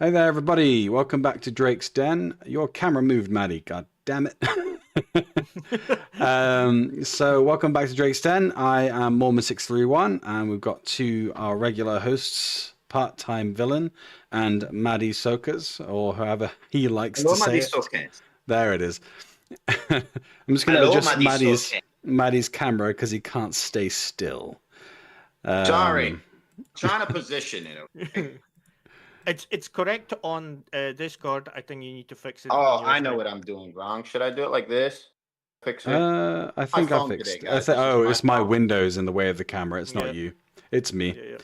Hey there, everybody. Welcome back to Drake's Den. Your camera moved, Maddie. God damn it. So welcome back to Drake's Den. I am Mormon631, and we've got our regular hosts, Part-Time Villain and Maddie Sokas, or however he likes Hello, to say Maddie it. Sokas. There it is. I'm just going to adjust Maddie's camera because he can't stay still. Sorry. Trying to position it. Okay? It's correct on Discord. I think you need to fix it. Oh, I know what I'm doing wrong. Should I do it like this? Fix it? I think I fixed it. It's my windows in the way of the camera. It's not you. It's me.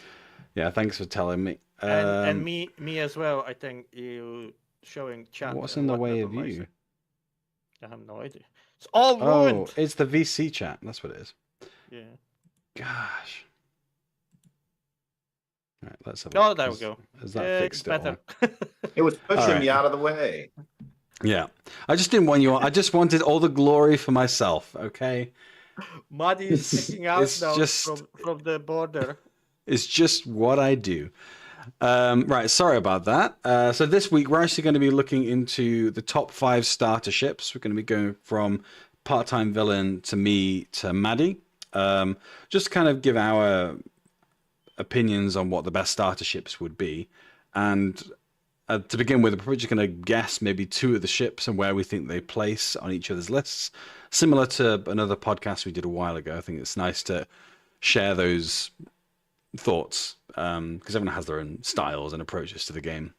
Yeah, thanks for telling me. And me as well. I think you showing chat. What's in the way of you? I have no idea. It's all ruined. Oh, it's the VC chat. That's what it is. Yeah. Gosh. All right, let's have a Oh, look. there we go. Is that fixed? Better. It was pushing me out of the way. Yeah. I just didn't want you on. I just wanted all the glory for myself, okay? Maddie is sticking out now from the border. It's just what I do. Right, sorry about that. So this week we're actually going to be looking into the top 5 starter ships. We're going to be going from Part-Time Villain to me to Maddie. Just to kind of give our opinions on what the best starter ships would be. And to begin with, we're just going to guess maybe 2 of the ships and where we think they place on each other's lists. Similar to another podcast we did a while ago. I think it's nice to share those thoughts because everyone has their own styles and approaches to the game.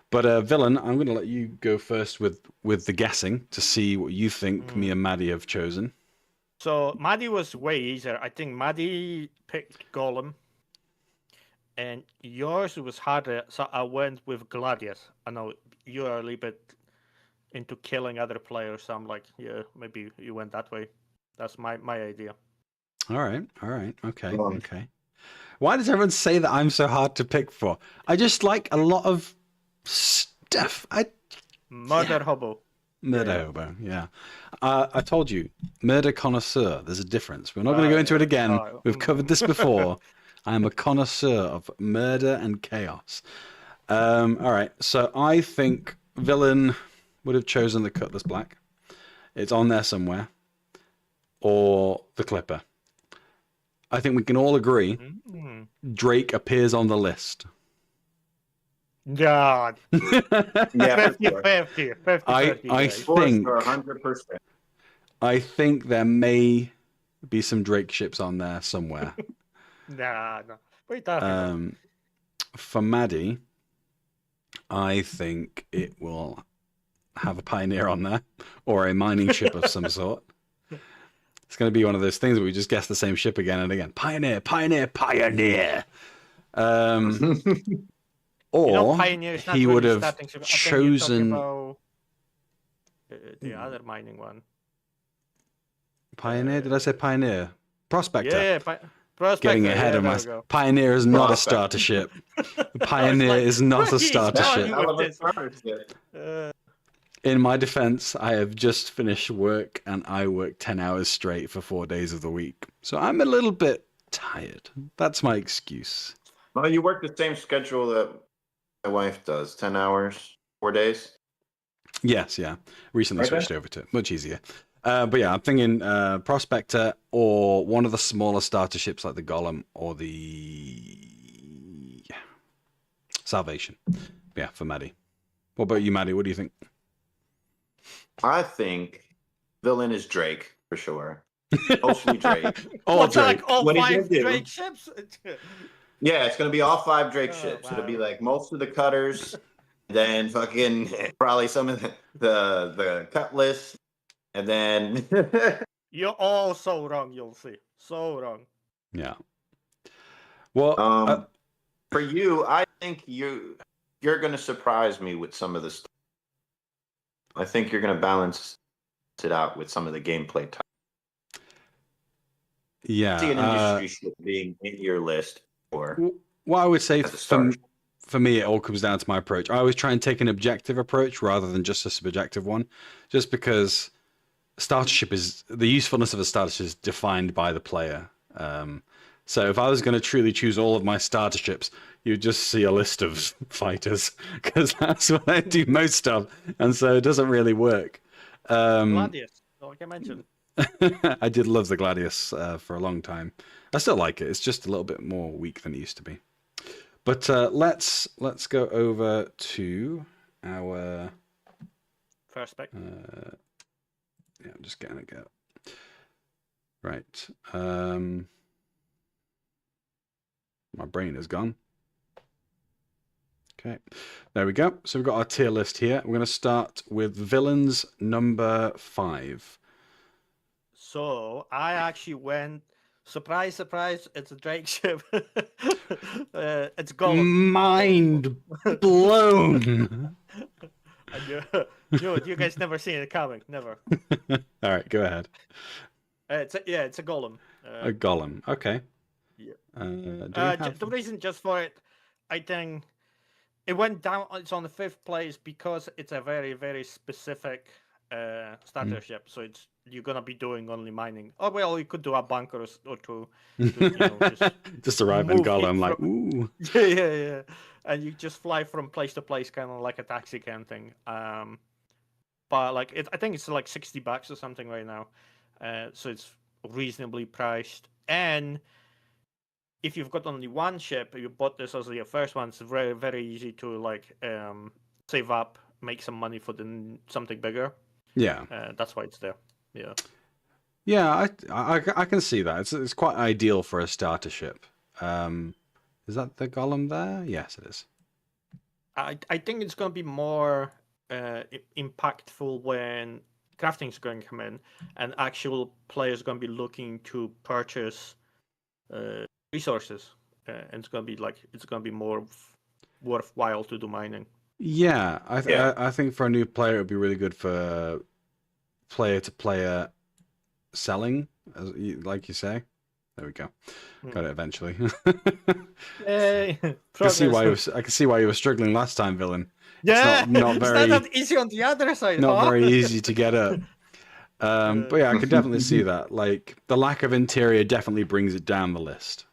But Villain, I'm going to let you go first with the guessing to see what you think me and Maddie have chosen. So Maddie was way easier. I think Maddie picked Golem. And yours was harder, so I went with Gladius. I know you are a little bit into killing other players, so I'm like, yeah, maybe you went that way. That's my idea. All right. Okay. Why does everyone say that I'm so hard to pick for? I just like a lot of stuff. Murder Hobo. Murder Hobo, yeah. I told you, murder connoisseur. There's a difference. We're not going to go into it again. We've covered this before. I'm a connoisseur of murder and chaos. All right, so I think Villain would have chosen the Cutlass Black. It's on there somewhere. Or the Clipper. I think we can all agree Drake appears on the list. God. Yeah, 50-50. I think there may be some Drake ships on there somewhere. No. What are you for Maddie, I think it will have a Pioneer on there or a mining ship of some sort. It's going to be one of those things where we just guess the same ship again and again. Pioneer. Or he would have chosen the other mining one. Pioneer? Did I say Pioneer? Prospector. Yeah, Prospector. Getting ahead of myself. Pioneer is not a starter ship. Pioneer is not a starter ship. In my defense, I have just finished work and I work 10 hours straight for 4 days of the week. So I'm a little bit tired. That's my excuse. Well, you work the same schedule that my wife does. 10 hours, 4 days? Yes, yeah. Recently switched over to it. Much easier. But yeah, I'm thinking Prospector or one of the smaller starter ships like the Golem or the Salvation. Yeah, for Maddie. What about you, Maddie? What do you think? I think Villain is Drake, for sure. Mostly Drake. All Drake. Like all 5 Drake ships? Yeah, it's going to be all 5 Drake ships. Wow. It'll be like most of the cutters, then fucking probably some of the Cutlass. And then you're all so wrong, you'll see. So wrong. Yeah. Well, for you, I think you're going to surprise me with some of the stuff. I think you're going to balance it out with some of the gameplay type. Yeah. See an industry ship being in your list or well, I would say for me, it all comes down to my approach. I always try and take an objective approach rather than just a subjective one, just because starter ship is the usefulness of a starter ship is defined by the player. So if I was going to truly choose all of my starter ships, you just see a list of fighters because that's what I do most of, and so it doesn't really work. Gladius, like I mentioned. I did love the Gladius for a long time. I still like it. It's just a little bit more weak than it used to be. But let's go over to our First spec. yeah, I'm just getting it out. Right. My brain is gone. Okay, there we go. So we've got our tier list here. We're going to start with villains number 5. So I actually went. Surprise, surprise! It's a Drake ship. It's Gollum. Mind blown. You guys never seen it coming, never. All right, go ahead. It's a Gollum. A Golem. Okay. Yeah. The reason just for it, I think it went down. It's on the 5th place because it's a very, very specific starter ship. So you're gonna be doing only mining. Oh well, you could do a bunker or two. Just arrive in Golem, like ooh. Yeah. And you just fly from place to place, kind of like a taxi cam thing. But like I think it's like $60 or something right now. So it's reasonably priced. And if you've got only one ship, you bought this as your first one, it's very, very easy to like save up, make some money for something bigger. Yeah. That's why it's there. Yeah. Yeah, I can see that. It's quite ideal for a starter ship. Is that the Golem there? Yes, it is. I think it's going to be more impactful when crafting's going to come in and actual players are going to be looking to purchase resources, and it's going to be more worthwhile to do mining. Yeah, I think for a new player it would be really good for player to player selling, like you say. There we go. Got it eventually. Yay! I can see why you were struggling last time, villain. Yeah, it's not very it's not that easy on the other side. Not very easy to get up. But yeah, I can definitely see that. Like the lack of interior definitely brings it down the list.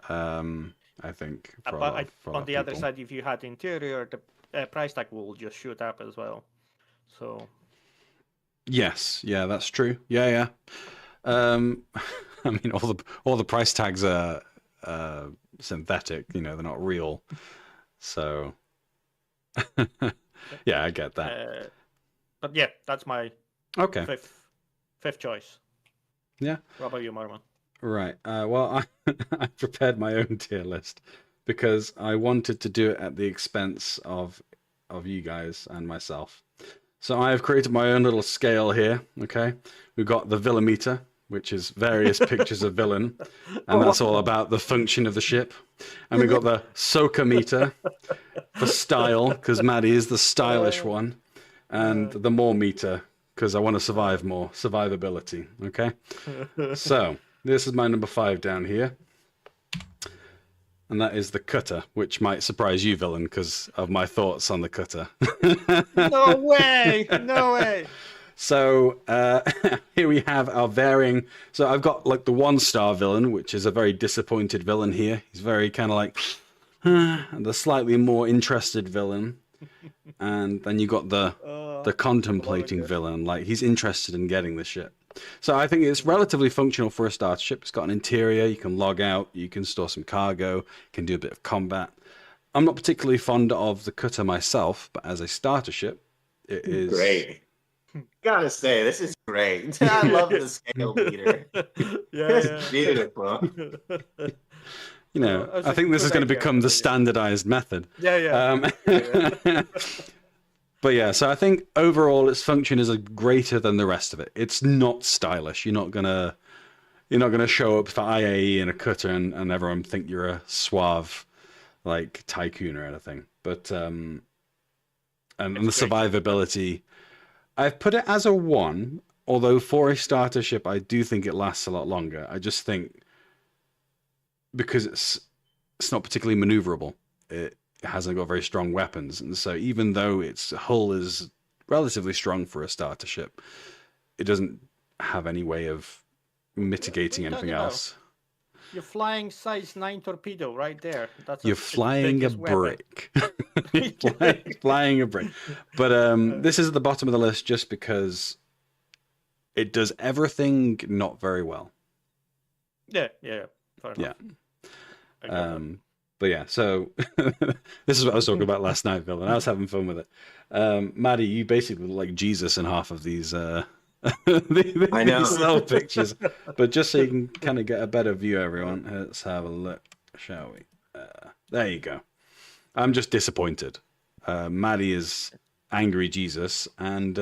I think. On the other side, if you had interior, the price tag will just shoot up as well. So. Yes, yeah, that's true. Yeah. I mean, all the price tags are synthetic. You know, they're not real. So. Yeah, I get that. But yeah, that's my fifth choice. Yeah. What about you, Marman? Right. Well, I prepared my own tier list because I wanted to do it at the expense of you guys and myself. So I have created my own little scale here. Okay, we've got the villain meter, which is various pictures of villain, and that's all about the function of the ship. And we've got the Soka meter for style, because Maddie is the stylish one, and the more meter, because I want to survive more, survivability. Okay, so this is my number 5 down here. And that is the cutter, which might surprise you, villain, because of my thoughts on the cutter. No way! No way! So here we have our varying. So I've got like the 1-star villain, which is a very disappointed villain here. He's very kind of like the slightly more interested villain. And then you got the contemplating villain, like he's interested in getting the ship. So I think it's relatively functional for a starter ship. It's got an interior, you can log out, you can store some cargo, you can do a bit of combat. I'm not particularly fond of the cutter myself, but as a starter ship, it is great. Gotta say, this is great. I love the scale meter. It's beautiful. You know, I think this is going to become the standardized method. Yeah. But yeah, so I think overall its function is greater than the rest of it. It's not stylish. You're not gonna show up for IAE in a cutter and everyone think you're a suave like tycoon or anything. But and the survivability, I've put it as a 1. Although for a starter ship, I do think it lasts a lot longer. I just think because it's not particularly maneuverable. It hasn't got very strong weapons, and so even though its hull is relatively strong for a starter ship, it doesn't have any way of mitigating anything else. You're flying size 9 torpedo right there. That's You're flying a brick. You're flying a brick. But this is at the bottom of the list just because it does everything not very well. Yeah. Fair enough. Yeah. But yeah, so this is what I was talking about last night, Bill, and I was having fun with it. Maddie, you basically look like Jesus in half of these I know. These little pictures. But just so you can kind of get a better view, everyone, let's have a look, shall we? There you go. I'm just disappointed. Maddie is angry Jesus, and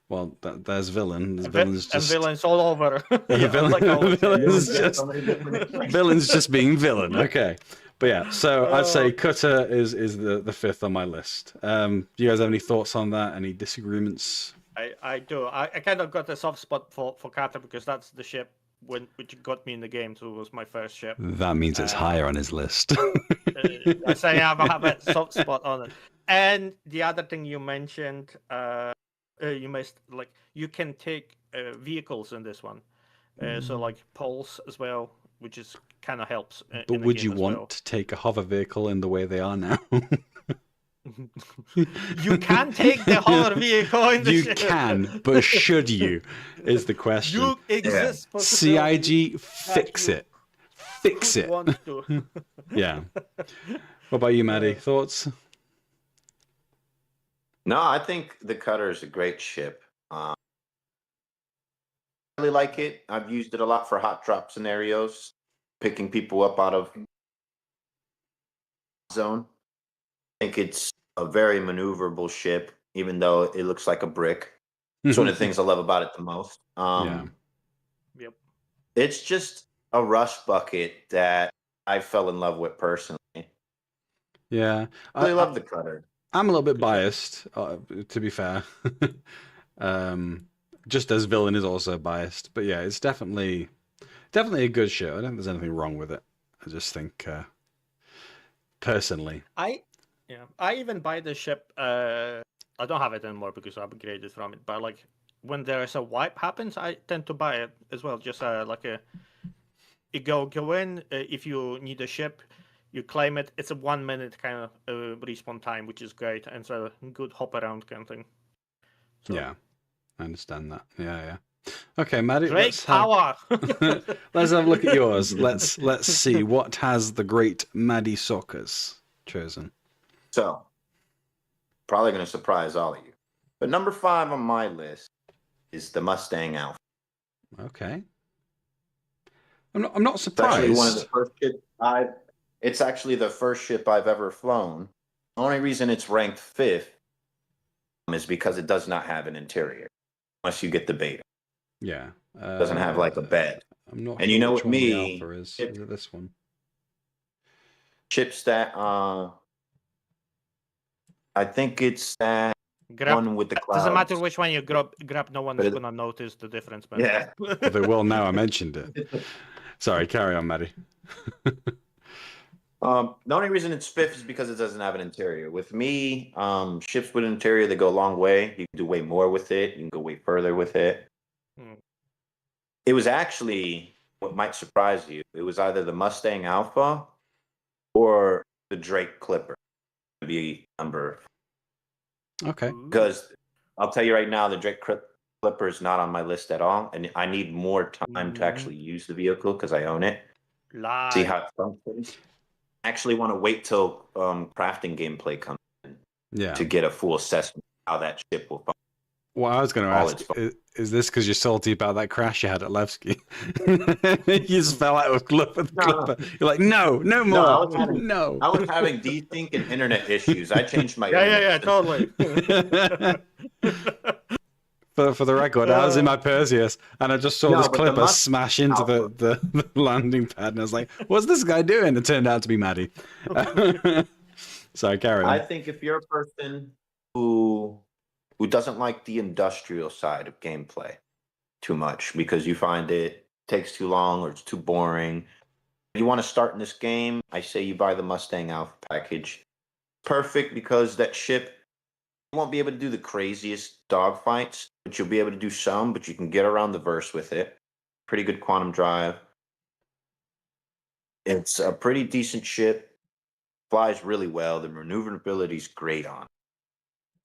well, there's villain. Villain's just... and villains all over. Yeah, villain's just being villain. Okay, but yeah, so I'd say Cutter is the fifth on my list. Do you guys have any thoughts on that? Any disagreements? I do. I kind of got a soft spot for Cutter because that's the ship which got me in the game. So it was my first ship. That means it's higher on his list. I say I have a soft spot on it. And the other thing you mentioned. You must you can take vehicles in this one, so like poles as well, which is kind of helps. But would you want to take a hover vehicle in the way they are now? You can take the hover vehicle in the ship. You can, but should you? Is the question. You exist. Yeah. CIG, fix it. Fix it. Want to. Yeah. What about you, Maddie? Thoughts? No, I think the Cutter is a great ship. I really like it. I've used it a lot for hot drop scenarios, picking people up out of zone. I think it's a very maneuverable ship, even though it looks like a brick. It's one of the things I love about it the most. Yep. It's just a rust bucket that I fell in love with personally. Yeah. I really love the Cutter. I'm a little bit biased, to be fair. Just as villain is also biased, but yeah, it's definitely a good show. I don't think there's anything wrong with it. I just think, personally, I even buy the ship. I don't have it anymore because I upgraded from it. But like when there's a wipe happens, I tend to buy it as well. Just you go in if you need a ship. You claim it. It's a 1 minute kind of respawn time, which is great, and it's a good hop around kind of thing. So. Yeah, I understand that. Yeah. Okay, Maddie. Great power. Let's have a look at yours. Let's see what has the great Maddie Sockers chosen. So, probably going to surprise all of you, but number 5 on my list is the Mustang Alpha. Okay. I'm not surprised. It's actually one of the first ships It's actually the first ship I've ever flown. The only reason it's ranked 5th is because it does not have an interior, unless you get the beta. Yeah. It doesn't have like a bed. I'm not. And sure you know which what me? Alpha is it this one? Ships that I think it's that one with the clouds. Doesn't matter which one you grab. No one is gonna notice the difference, man. Yeah. Well, they will now. I mentioned it. Sorry, carry on, Maddie. The only reason it's 5th is because it doesn't have an interior. With me, ships with an interior, they go a long way. You can do way more with it. You can go way further with it. It was actually, what might surprise you, it was either the Mustang Alpha or the Drake Clipper to be number. Okay. Because I'll tell you right now, the Drake Clipper is not on my list at all, and I need more time to actually use the vehicle because I own it. See how it functions. I actually want to wait till crafting gameplay comes in to get a full assessment of how that ship will function. Well, I was going to ask, is this because you're salty about that crash you had at Levski? You just fell out with Clipper. You're like, no more. No. I was having desync and internet issues. I changed my Yeah, totally. For the record, I was in my Perseus and I just saw this Clipper smash into the landing pad, and I was like, "What's this guy doing?" It turned out to be Maddie. Sorry, carry on. I think if you're a person who doesn't like the industrial side of gameplay too much because you find it takes too long or it's too boring, you want to start in this game, I say you buy the Mustang Alpha package. Perfect because that ship, you won't be able to do the craziest dogfights, but you'll be able to do some, but you can get around the verse with it. Pretty good quantum drive. It's a pretty decent ship. Flies really well. The maneuverability is great on it.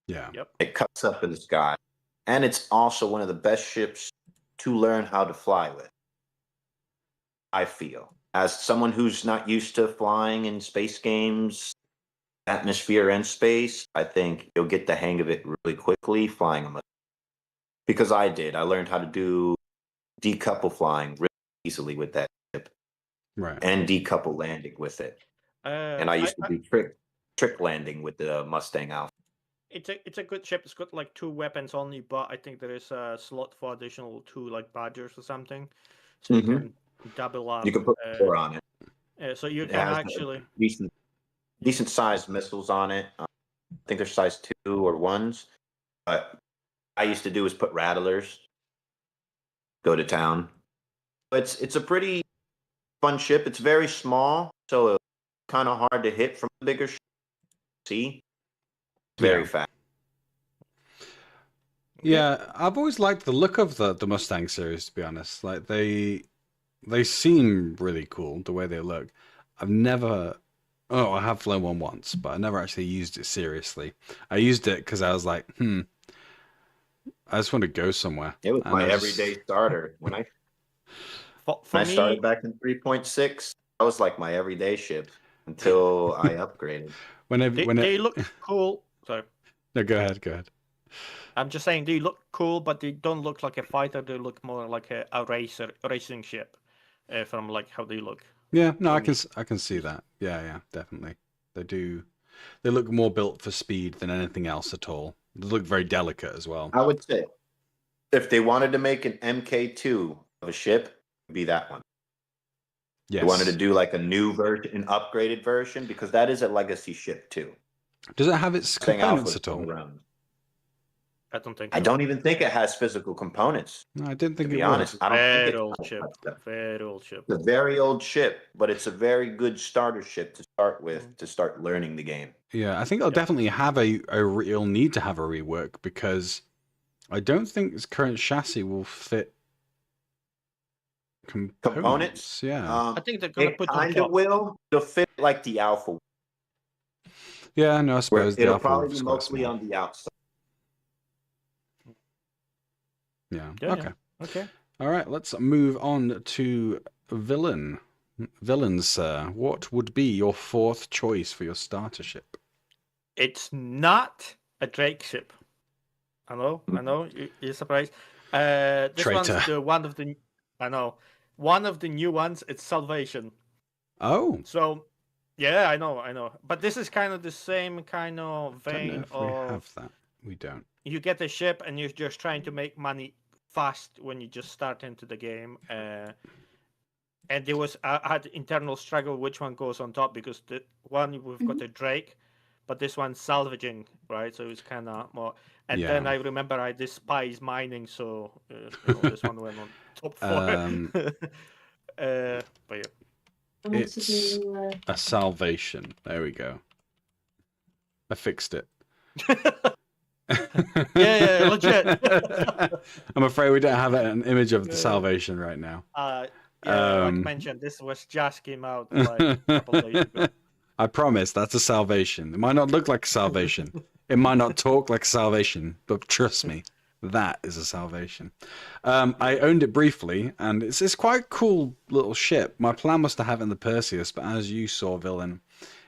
Yeah. Yep. It cuts up in the sky. And it's also one of the best ships to learn how to fly with, I feel. As someone who's not used to flying in space games, atmosphere and space, I think you'll get the hang of it really quickly flying them. Because I did. I learned how to do decouple flying really easily with that ship Right. and decouple landing with it. And I used to do trick landing with the Mustang Alpha. It's a good ship. It's got like 2 weapons only, but I think there is a slot for additional 2 like Badgers or something, so you can double up. You can put 4 on it. So you It can has actually decent sized missiles on it. I think they're size 2 or 1s. But I used to do is put rattlers, go to town. It's a pretty fun ship. It's very small, so it's kind of hard to hit from the bigger ship. See, very fast. Yeah, I've always liked the look of the Mustang series, to be honest. Like they seem really cool the way they look. I've never I have flown one once, but I never actually used it seriously. I used it because I was like, I just want to go somewhere. It was And my I everyday starter. When I for me, started back in 3.6, that was like my everyday ship until I upgraded. they look cool. Sorry. No, go ahead. I'm just saying they look cool, but they don't look like a fighter. They look more like a racing ship, from like how they look. Yeah, no, I can see that. Yeah, definitely. They do. They look more built for speed than anything else at all. They look very delicate as well. I would say if they wanted to make an MK2 of a ship, it'd be that one. Yes. They wanted to do like a new version, an upgraded version, because that is a legacy ship too. Does it have its components at all? I don't think. I don't even think it has physical components. No, I didn't think To it be honest, I don't think Very it old has ship. that. Very old ship. It's a very old ship, but it's a very good starter ship to start with, to start learning the game. Yeah, I think it'll definitely have it'll need to have a rework because I don't think its current chassis will fit components. Yeah. I think they're gonna It put on kind of top. will. It'll fit like the Alpha. Yeah, no, I suppose the It'll Alpha probably Wolf's be quite mostly small. on the outside. Yeah. Yeah, okay. All right, let's move on to villain. Villains, sir. What would be your 4th choice for your starter ship? It's not a Drake ship. I know. You're surprised. This Traitor. one's one of the new ones. It's Salvation. Oh. So, yeah, I know. But this is kind of the same kind of vein Don't know if we have that. We don't. You get a ship and you're just trying to make money fast when you just start into the game. And there was I had internal struggle which one goes on top because the one we've got a Drake, but this one's salvaging, right? So it's kind of more. And then I remember I despise mining, so this one went on top 4. But yeah, it's a Salvation. There we go. I fixed it. yeah, legit. I'm afraid we don't have an image of the Salvation right now. Like mentioned, this was just came out like a couple days ago. I promise that's a Salvation. It might not look like a Salvation. It might not talk like a Salvation, but trust me, that is a Salvation. I owned it briefly, and it's quite a cool little ship. My plan was to have it in the Perseus, but as you saw, Villain,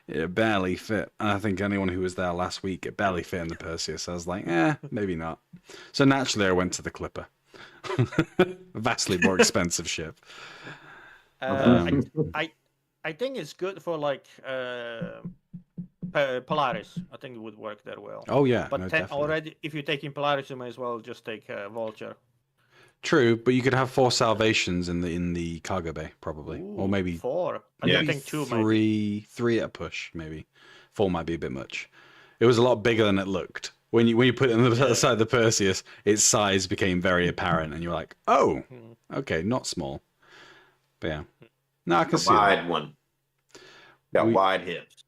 it barely fit. And I think anyone who was there last week, it barely fit in the Perseus. I was like, maybe not. So naturally, I went to the Clipper. Vastly more expensive ship. I think it's good for like Polaris. I think it would work there well. Oh yeah, but no, definitely. already, if you're taking Polaris, you might as well just take Vulture. True, but you could have 4 Salvations in the cargo bay, probably. Ooh, or maybe 4. I think 2 maybe. 3 at a push, maybe. 4 might be a bit much. It was a lot bigger than it looked. When you put it on the other side of the Perseus, its size became very apparent, and you're like, oh, okay, not small. But yeah. No, I can see wide that. one. Got wide hips.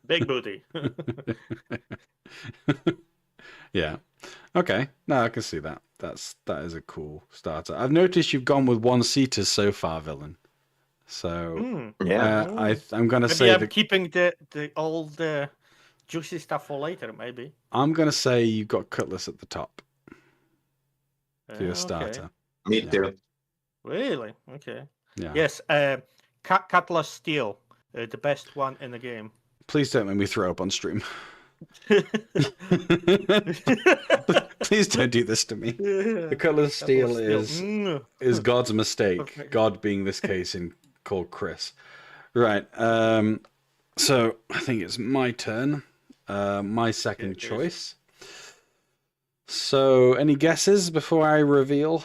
Big booty. Yeah. Okay. No, I can see that. That is a cool starter. I've noticed you've gone with 1-seaters so far, Villain. So Yeah. I'm gonna Maybe say I'm that keeping all the juicy stuff for later. Maybe. I'm gonna say you've got Cutlass at the top for your Okay. starter. Me Yeah. too. Really? Okay. Yeah. Yes. Cutlass Steel, the best one in the game. Please don't make me throw up on stream. Please don't do this to me. The Cutlass Steel is God's mistake. God being this case called Chris. Right. So I think it's my turn. My second choice. So any guesses before I reveal?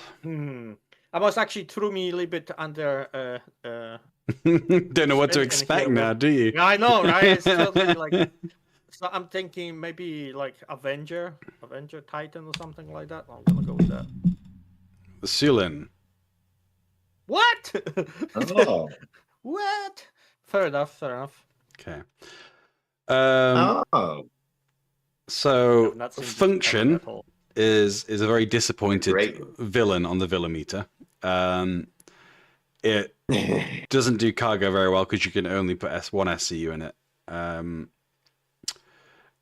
I was actually threw me a little bit under. Don't know what to expect now, do you? Yeah, I know, right? It's totally like. So I'm thinking maybe like Avenger Titan or something like that. I'm gonna go with that. The Sulin. What? Oh. What? Fair enough. Okay. Oh. So I've not seen this Function at all. is a very disappointed Great. villain on the Villameter. It doesn't do cargo very well because you can only put one SCU in it.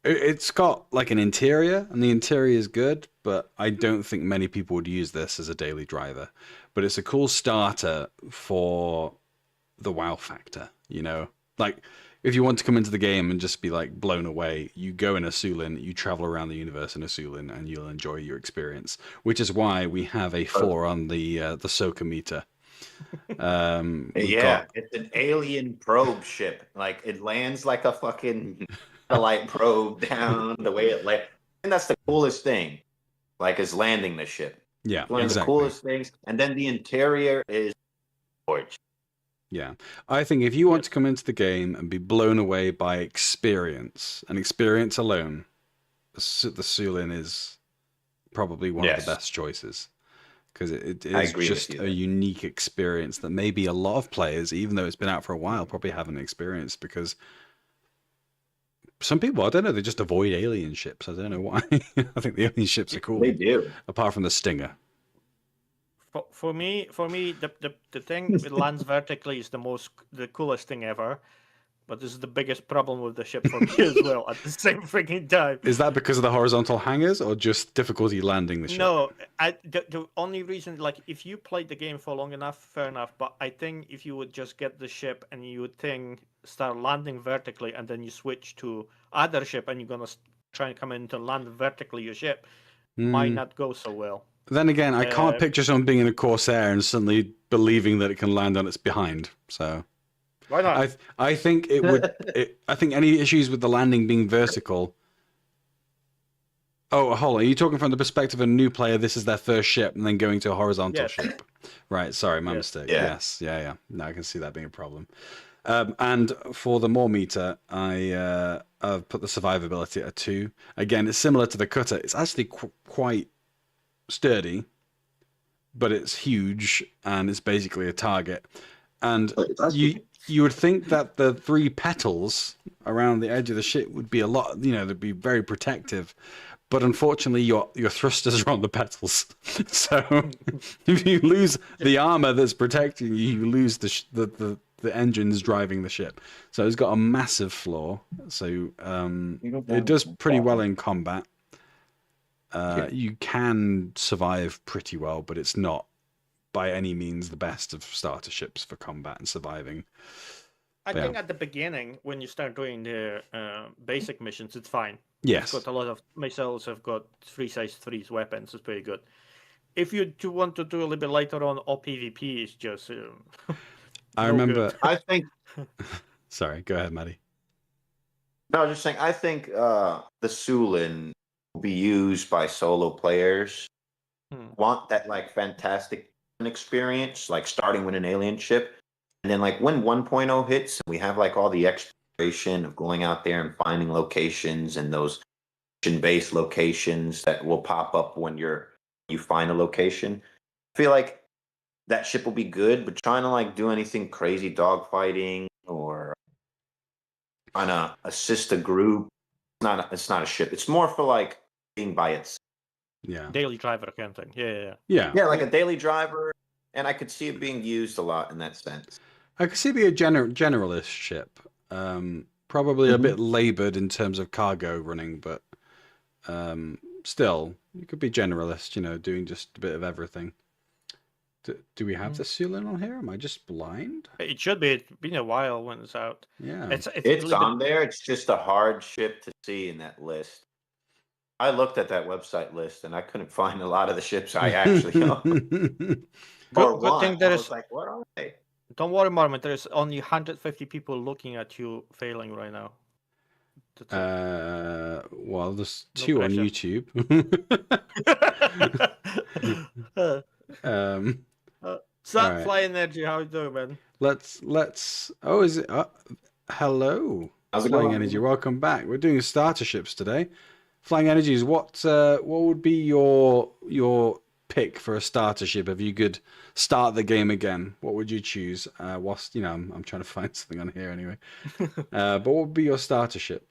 It's got like an interior, and the interior is good, but I don't think many people would use this as a daily driver. But it's a cool starter for the wow factor, you know? Like, if you want to come into the game and just be like blown away, you go in a Sulin, you travel around the universe in a Sulin, and you'll enjoy your experience. Which is why we have a 4 on the Soka meter. It's an alien probe ship. Like it lands like a fucking satellite probe down the way it lands. And that's the coolest thing. Like is landing the ship. Yeah, It's one of the coolest things. And then the interior is gorgeous. Yeah, I think if you want to come into the game and be blown away by experience, and experience alone, the Sulin is probably one of the best choices. Because it is just a unique experience that maybe a lot of players, even though it's been out for a while, probably haven't experienced. Because some people, I don't know, they just avoid alien ships. I don't know why. I think the alien ships are cool. They do. Apart from the Stinger. For me, the thing that lands vertically is the coolest thing ever. But this is the biggest problem with the ship for me as well at the same freaking time. Is that because of the horizontal hangars or just difficulty landing the ship? No, the only reason, like, if you played the game for long enough, fair enough. But I think if you would just get the ship and you would start landing vertically and then you switch to other ship and you're going to try and come in to land vertically your ship, might not go so well. Then again, I can't picture someone being in a Corsair and suddenly believing that it can land on its behind, so... Why not? I think it would. I think any issues with the landing being vertical. Oh, hold on. Are you talking from the perspective of a new player? This is their first ship, and then going to a horizontal ship. Right. Sorry, my mistake. Yeah. Yes. Yeah. No, I can see that being a problem. And for the more meter, I've put the survivability at a 2. Again, it's similar to the cutter. It's actually quite sturdy, but it's huge, and it's basically a target. And you would think that the 3 petals around the edge of the ship would be a lot, they'd be very protective. But unfortunately, your thrusters are on the petals. So if you lose the armor that's protecting you, you lose the engines driving the ship. So it's got a massive flaw. So it does pretty well in combat. You can survive pretty well, but it's not by any means the best of starter ships for combat and surviving. I think at the beginning, when you start doing the basic missions, it's fine. Yes. It's got a lot of missiles, have got 3.3 weapons, it's pretty good. If you do want to do a little bit later on, or PvP is just... I remember... I think... Sorry, go ahead, Maddie. No, I was just saying, I think the Sulin will be used by solo players. Want that, like, fantastic experience, like starting with an alien ship, and then like when 1.0 hits, we have like all the exploration of going out there and finding locations and those mission-based locations that will pop up when you find a location. I feel like that ship will be good, but trying to like do anything crazy dogfighting or trying to assist a group, it's not a ship. It's more for like being by itself. Yeah. Daily driver kind of thing. Yeah. Yeah, like a daily driver, and I could see it being used a lot in that sense. I could see it be a generalist ship. Probably a bit labored in terms of cargo running, but still, it could be generalist, doing just a bit of everything. Do we have the Sulin on here? Am I just blind? It should be. It's been a while when it's out. Yeah. It's It's on there. It's just a hard ship to see in that list. I looked at that website list and I couldn't find a lot of the ships I actually own. Good thing there I is. was like, what are they? Don't worry, Marmot. There's only 150 people looking at you failing right now. Well, there's No 2 on pressure. YouTube. Stop Alright. flying energy. How you doing, man? Let's. Oh, is it? Hello, How's it Flying going? Energy. Welcome back. We're doing starter ships today. Flying Energies. What would be your pick for a starter ship if you could start the game again? What would you choose? Whilst I'm trying to find something on here anyway. But what would be your starter ship?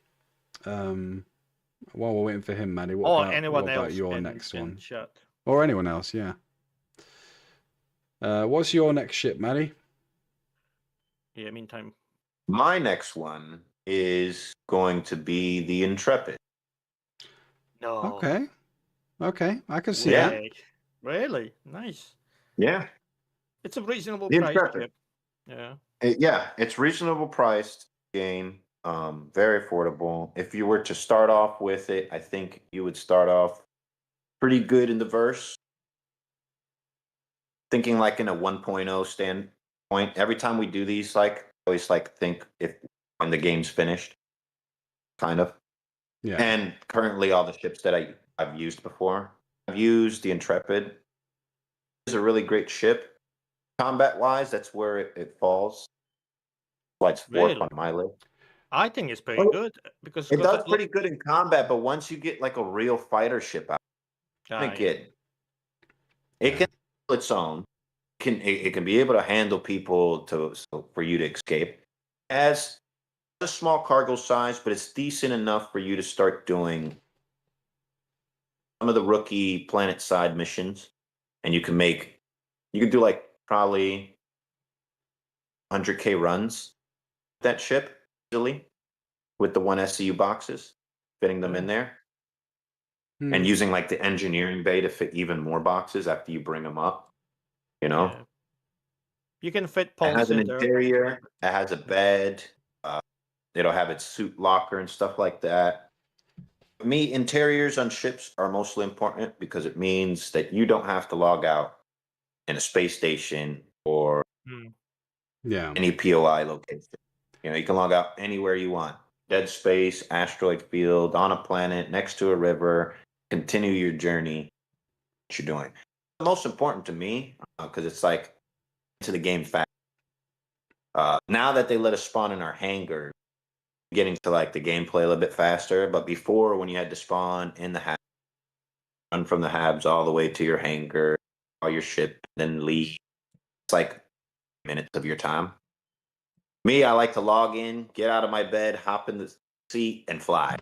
While we're waiting for him, Maddie. What about your next one? Chat. Or anyone else? Yeah. What's your next ship, Maddie? Yeah, meantime. My next one is going to be the Intrepid. No. Okay, I can see Yeah. that. Really? Nice. Yeah. It's a reasonable The price Intrepid. ship. Yeah. Yeah, it's reasonable priced game. Very affordable. If you were to start off with it, I think you would start off pretty good in the verse. Thinking like in a 1.0 standpoint. Every time we do these, I always think if when the game's finished, kind of. Yeah. And currently, all the ships that I've used before, I've used the Intrepid. It's a really great ship. Combat wise, that's where it falls. Why it's fourth Really? on my list. I think it's pretty Oh, good because It does pretty good in combat, but once you get like a real fighter ship out, I think it can hold its own. It can be able to handle people for you to escape. As a small cargo size, but it's decent enough for you to start doing some of the rookie planet side missions, and you can do like probably 100K runs with that ship easily with the 1 SCU boxes, fitting them in there, and using like the engineering bay to fit even more boxes after you bring them up. Yeah. You can fit It Pulse has an in there. interior. It has a bed. It'll have its suit locker and stuff like that. For me, interiors on ships are mostly important because it means that you don't have to log out in a space station or any POI location. You can log out anywhere you want. Dead space, asteroid field, on a planet, next to a river. Continue your journey. What you're doing. The most important to me because it's like into the game fast. Now that they let us spawn in our hangar, getting to like the gameplay a little bit faster. But before, when you had to spawn in the hab, run from the habs all the way to your hangar, all your ship, then leave. It's like minutes of your time. Me, I like to log in, get out of my bed, hop in the seat, and fly.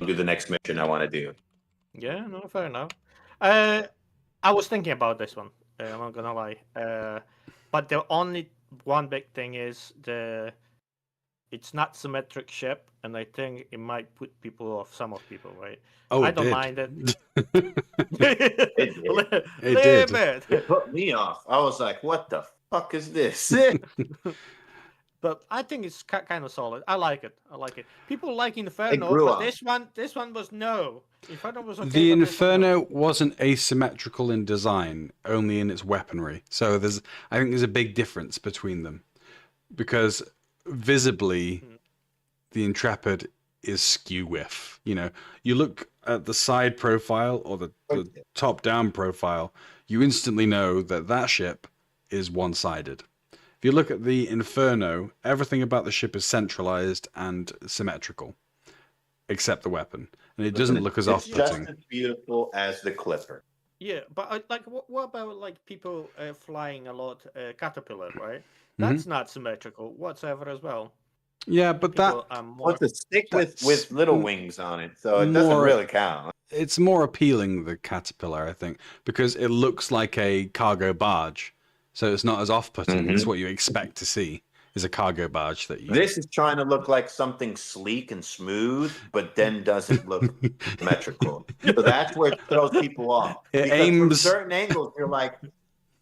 Do the next mission I want to do. Yeah, no, fair enough. I was thinking about this one. I'm not gonna lie. But the only one big thing is it's not symmetric ship, and I think it might put people off. Some of people, right? Oh, I don't mind it. It did. Bit. It put me off. I was like, "What the fuck is this?" But I think it's kind of solid. I like it. People like Inferno, grew but up. this one was no. Inferno was okay. The but this one, no. Inferno wasn't asymmetrical in design, only in its weaponry. So I think there's a big difference between them, because visibly, the Intrepid is skew with. You look at the side profile or the top-down profile, you instantly know that ship is one-sided. If you look at the Inferno, everything about the ship is centralized and symmetrical, except the weapon, and it doesn't look as off-putting. It's just as beautiful as the Clipper. Yeah, but what about like people flying a lot Caterpillar, right? That's not symmetrical whatsoever as well. Yeah, but People it's a stick with little wings on it, so it doesn't really count. It's more appealing, the Caterpillar, I think, because it looks like a cargo barge, so it's not as off-putting. It's what you expect to see. is a cargo barge that you. This is trying to look like something sleek and smooth, but then doesn't look symmetrical. So that's where it throws people off. It Because from aims. certain angles,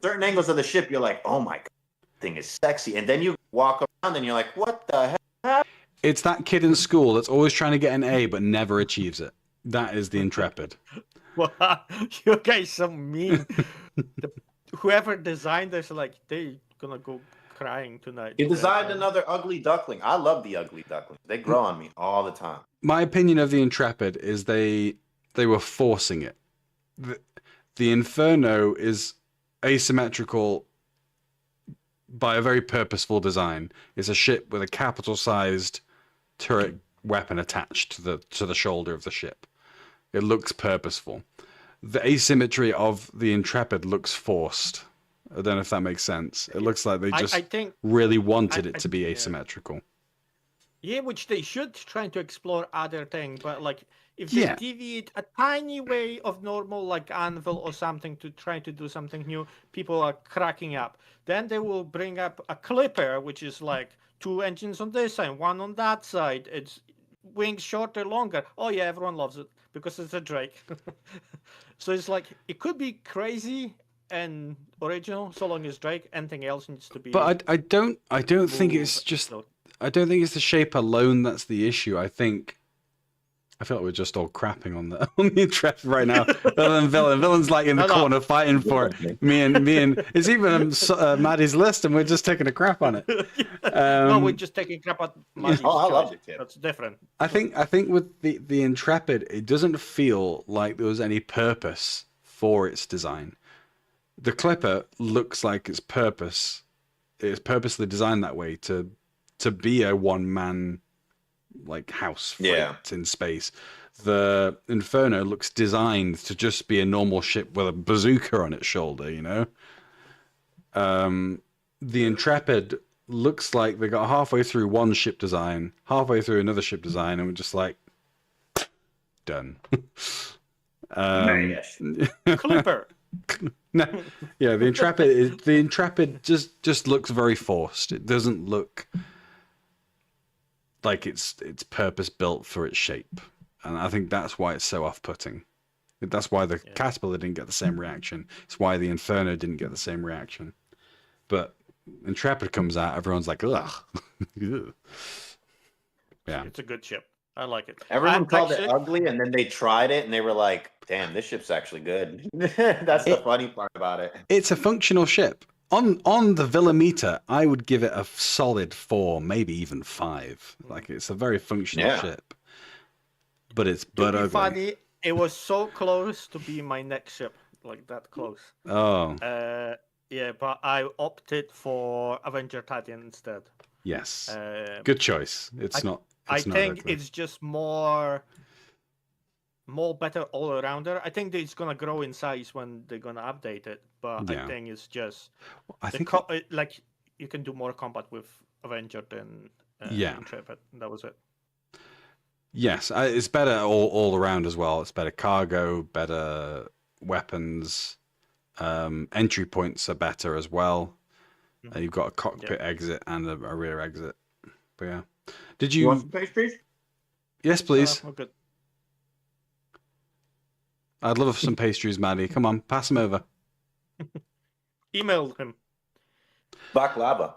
certain angles of the ship, you're like, oh my God, this thing is sexy. And then you walk around and you're like, what the heck? It's that kid in school that's always trying to get an A but never achieves it. That is the Intrepid. Well, you guys so mean. Whoever designed this, like, they gonna go crying tonight. You designed another ugly duckling. I love the ugly ducklings. They grow on me all the time. My opinion of the Intrepid is they were forcing it. The Inferno is asymmetrical by a very purposeful design. It's a ship with a capital-sized turret weapon attached to the shoulder of the ship. It looks purposeful. The asymmetry of the Intrepid looks forced. I don't know if that makes sense. It looks like they just really wanted it to be asymmetrical. Yeah, which they should try to explore other things, but like if they deviate a tiny way of normal, like Anvil or something, to try to do something new, people are cracking up. Then they will bring up a Clipper, which is like 2 engines on this side, 1 on that side. It's wings shorter, longer. Oh yeah, everyone loves it because it's a Drake. So it's like it could be crazy and original, so long as Drake. Anything else needs to be. But I don't think it's just. I don't think it's the shape alone that's the issue. I feel like we're just all crapping on the Intrepid right now. Other than Villain. Villain's like in the corner fighting for it. Me and it's even Maddie's list, and we're just taking a crap on it. No, we're just taking crap at Maddie's. Oh, I love it. That's different. I think with the Intrepid, it doesn't feel like there was any purpose for its design. The Clipper looks like it's purposely designed that way to be a one-man like house fight in space. The Inferno looks designed to just be a normal ship with a bazooka on its shoulder, you know. The Intrepid looks like they got halfway through one ship design, halfway through another ship design, and we're just like, done. Clipper. No, yeah, the Intrepid just looks very forced. It doesn't look like it's purpose built for its shape, and I think that's why it's so off-putting. That's why the Caterpillar didn't get the same reaction. It's why the Inferno didn't get the same reaction. But Intrepid comes out, everyone's like, ugh. Yeah, it's a good ship. I like it. Everyone called it ugly, and then they tried it, and they were like, damn, this ship's actually good. That's the funny part about it. It's a functional ship. On the Villa meter, I would give it a solid 4, maybe even 5. Like, it's a very functional ship. But it's ugly. Funny, it was so close to be my next ship, like that close. Oh. Yeah, but I opted for Avenger Titan instead. Yes. Good choice. I think it's just more better all-arounder. I think that it's going to grow in size when they're going to update it, but I think it's just... like, you can do more combat with Avenger than Intrepid. That was it. Yes, it's better all around as well. It's better cargo, better weapons. Entry points are better as well. You've got a cockpit exit and a rear exit. But yeah. Did you want some pastries? Yes, please. Good. I'd love some pastries, Maddie. Come on, pass them over. Email him. Baklava.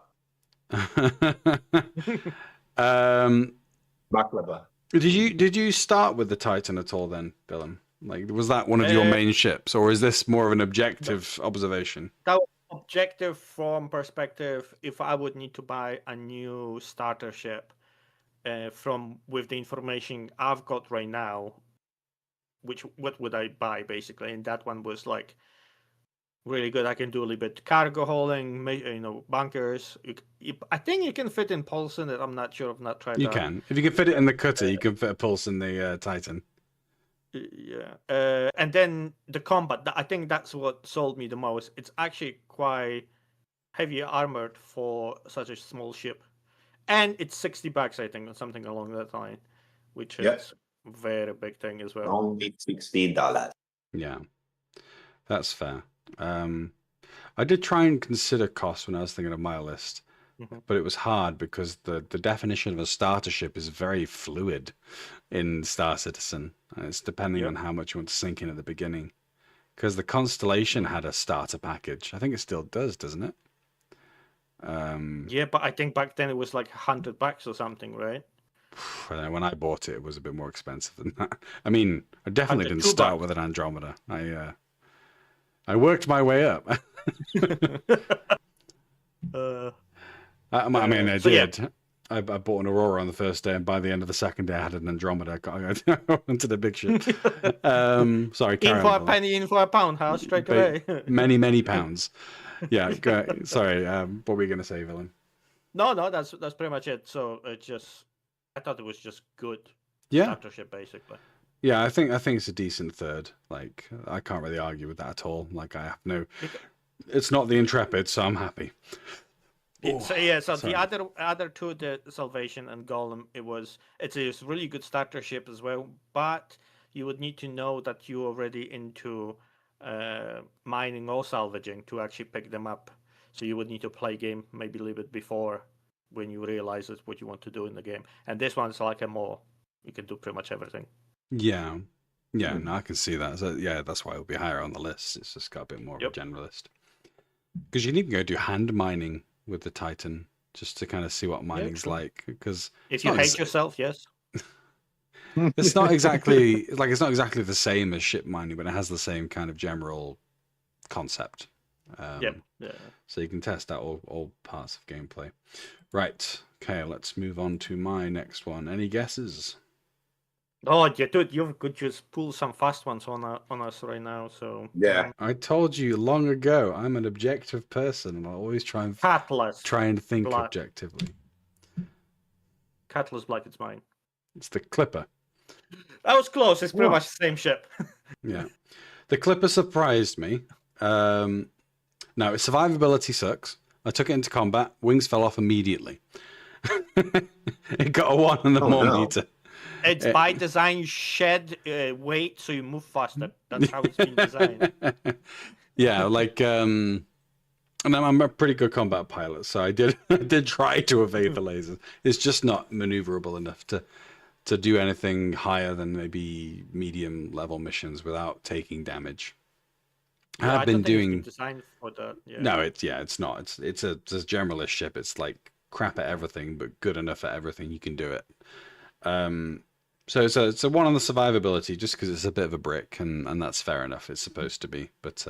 Baklava. Did you start with the Titan at all then, Dylan? Like, was that one of your main ships, or is this more of an objective observation? That was objective from perspective. If I would need to buy a new starter ship, with the information I've got right now, what would I buy basically? And that one was like really good. I can do a little bit cargo hauling, bunkers. I think you can fit in pulse in it. I'm not sure. I've not tried. You can. If you can fit it in the cutter, you can fit a pulse in the Titan. Yeah. And then the combat. I think that's what sold me the most. It's actually quite heavy armored for such a small ship. And it's $60, I think, or something along that line, which is a very big thing as well. Only $60. Yeah, that's fair. I did try and consider cost when I was thinking of my list. but it was hard because the definition of a starter ship is very fluid in Star Citizen. It's depending on how much you want to sink in at the beginning. Because the Constellation had a starter package. I think it still does, doesn't it? Yeah, but I think back then it was like $100 or something, right? I don't know, when I bought it, it was a bit more expensive than that. I mean, I definitely didn't start with an Andromeda. I worked my way up. I mean, I did. Yeah. I bought an Aurora on the first day, and by the end of the second day, I had an Andromeda. I went to the big ship. Sorry, in for a penny, in for a pound, huh? Straight away. Many, many pounds. Yeah, sorry. What were you going to say, Villain? No, that's pretty much it. So I thought it was just good. Yeah. Starter ship, basically. Yeah, I think it's a decent third. Like, I can't really argue with that at all. Like, I have no. It's not the Intrepid, so I'm happy. So the other two, the Salvation and Golem, it's a really good starter ship as well, but you would need to know that you're already into mining or salvaging to actually pick them up. So you would need to play game maybe a little bit before when you realize it's what you want to do in the game. And this one's like you can do pretty much everything. Yeah. Yeah, no, I can see that. So, yeah, that's why it'll be higher on the list. It's just got a bit more of a generalist. Because you can even go do hand mining with the Titan just to kind of see what mining's like. Because if you hate yourself, yes. It's not exactly the same as ship mining, but it has the same kind of general concept. So you can test out all parts of gameplay. Right. Okay, let's move on to my next one. Any guesses? Oh, yeah, dude, you could just pull some fast ones on us right now. So yeah, I told you long ago. I'm an objective person, and I always try and think objectively. Catalyst Black, it's mine. It's the Clipper. That was close. It's pretty much the same ship. Yeah, the Clipper surprised me. Now its survivability sucks. I took it into combat. Wings fell off immediately. It got a 1 on the meter. It's by design shed weight, so you move faster. That's how it's been designed. Yeah, like, and I'm a pretty good combat pilot, so I did try to evade the lasers. It's just not maneuverable enough to do anything higher than maybe medium level missions without taking damage. Yeah, I've been doing designed for that. Yeah. No, it's not. It's a generalist ship. It's like crap at everything, but good enough at everything. You can do it. So it's a 1 on the survivability just because it's a bit of a brick, and that's fair enough. It's supposed to be, but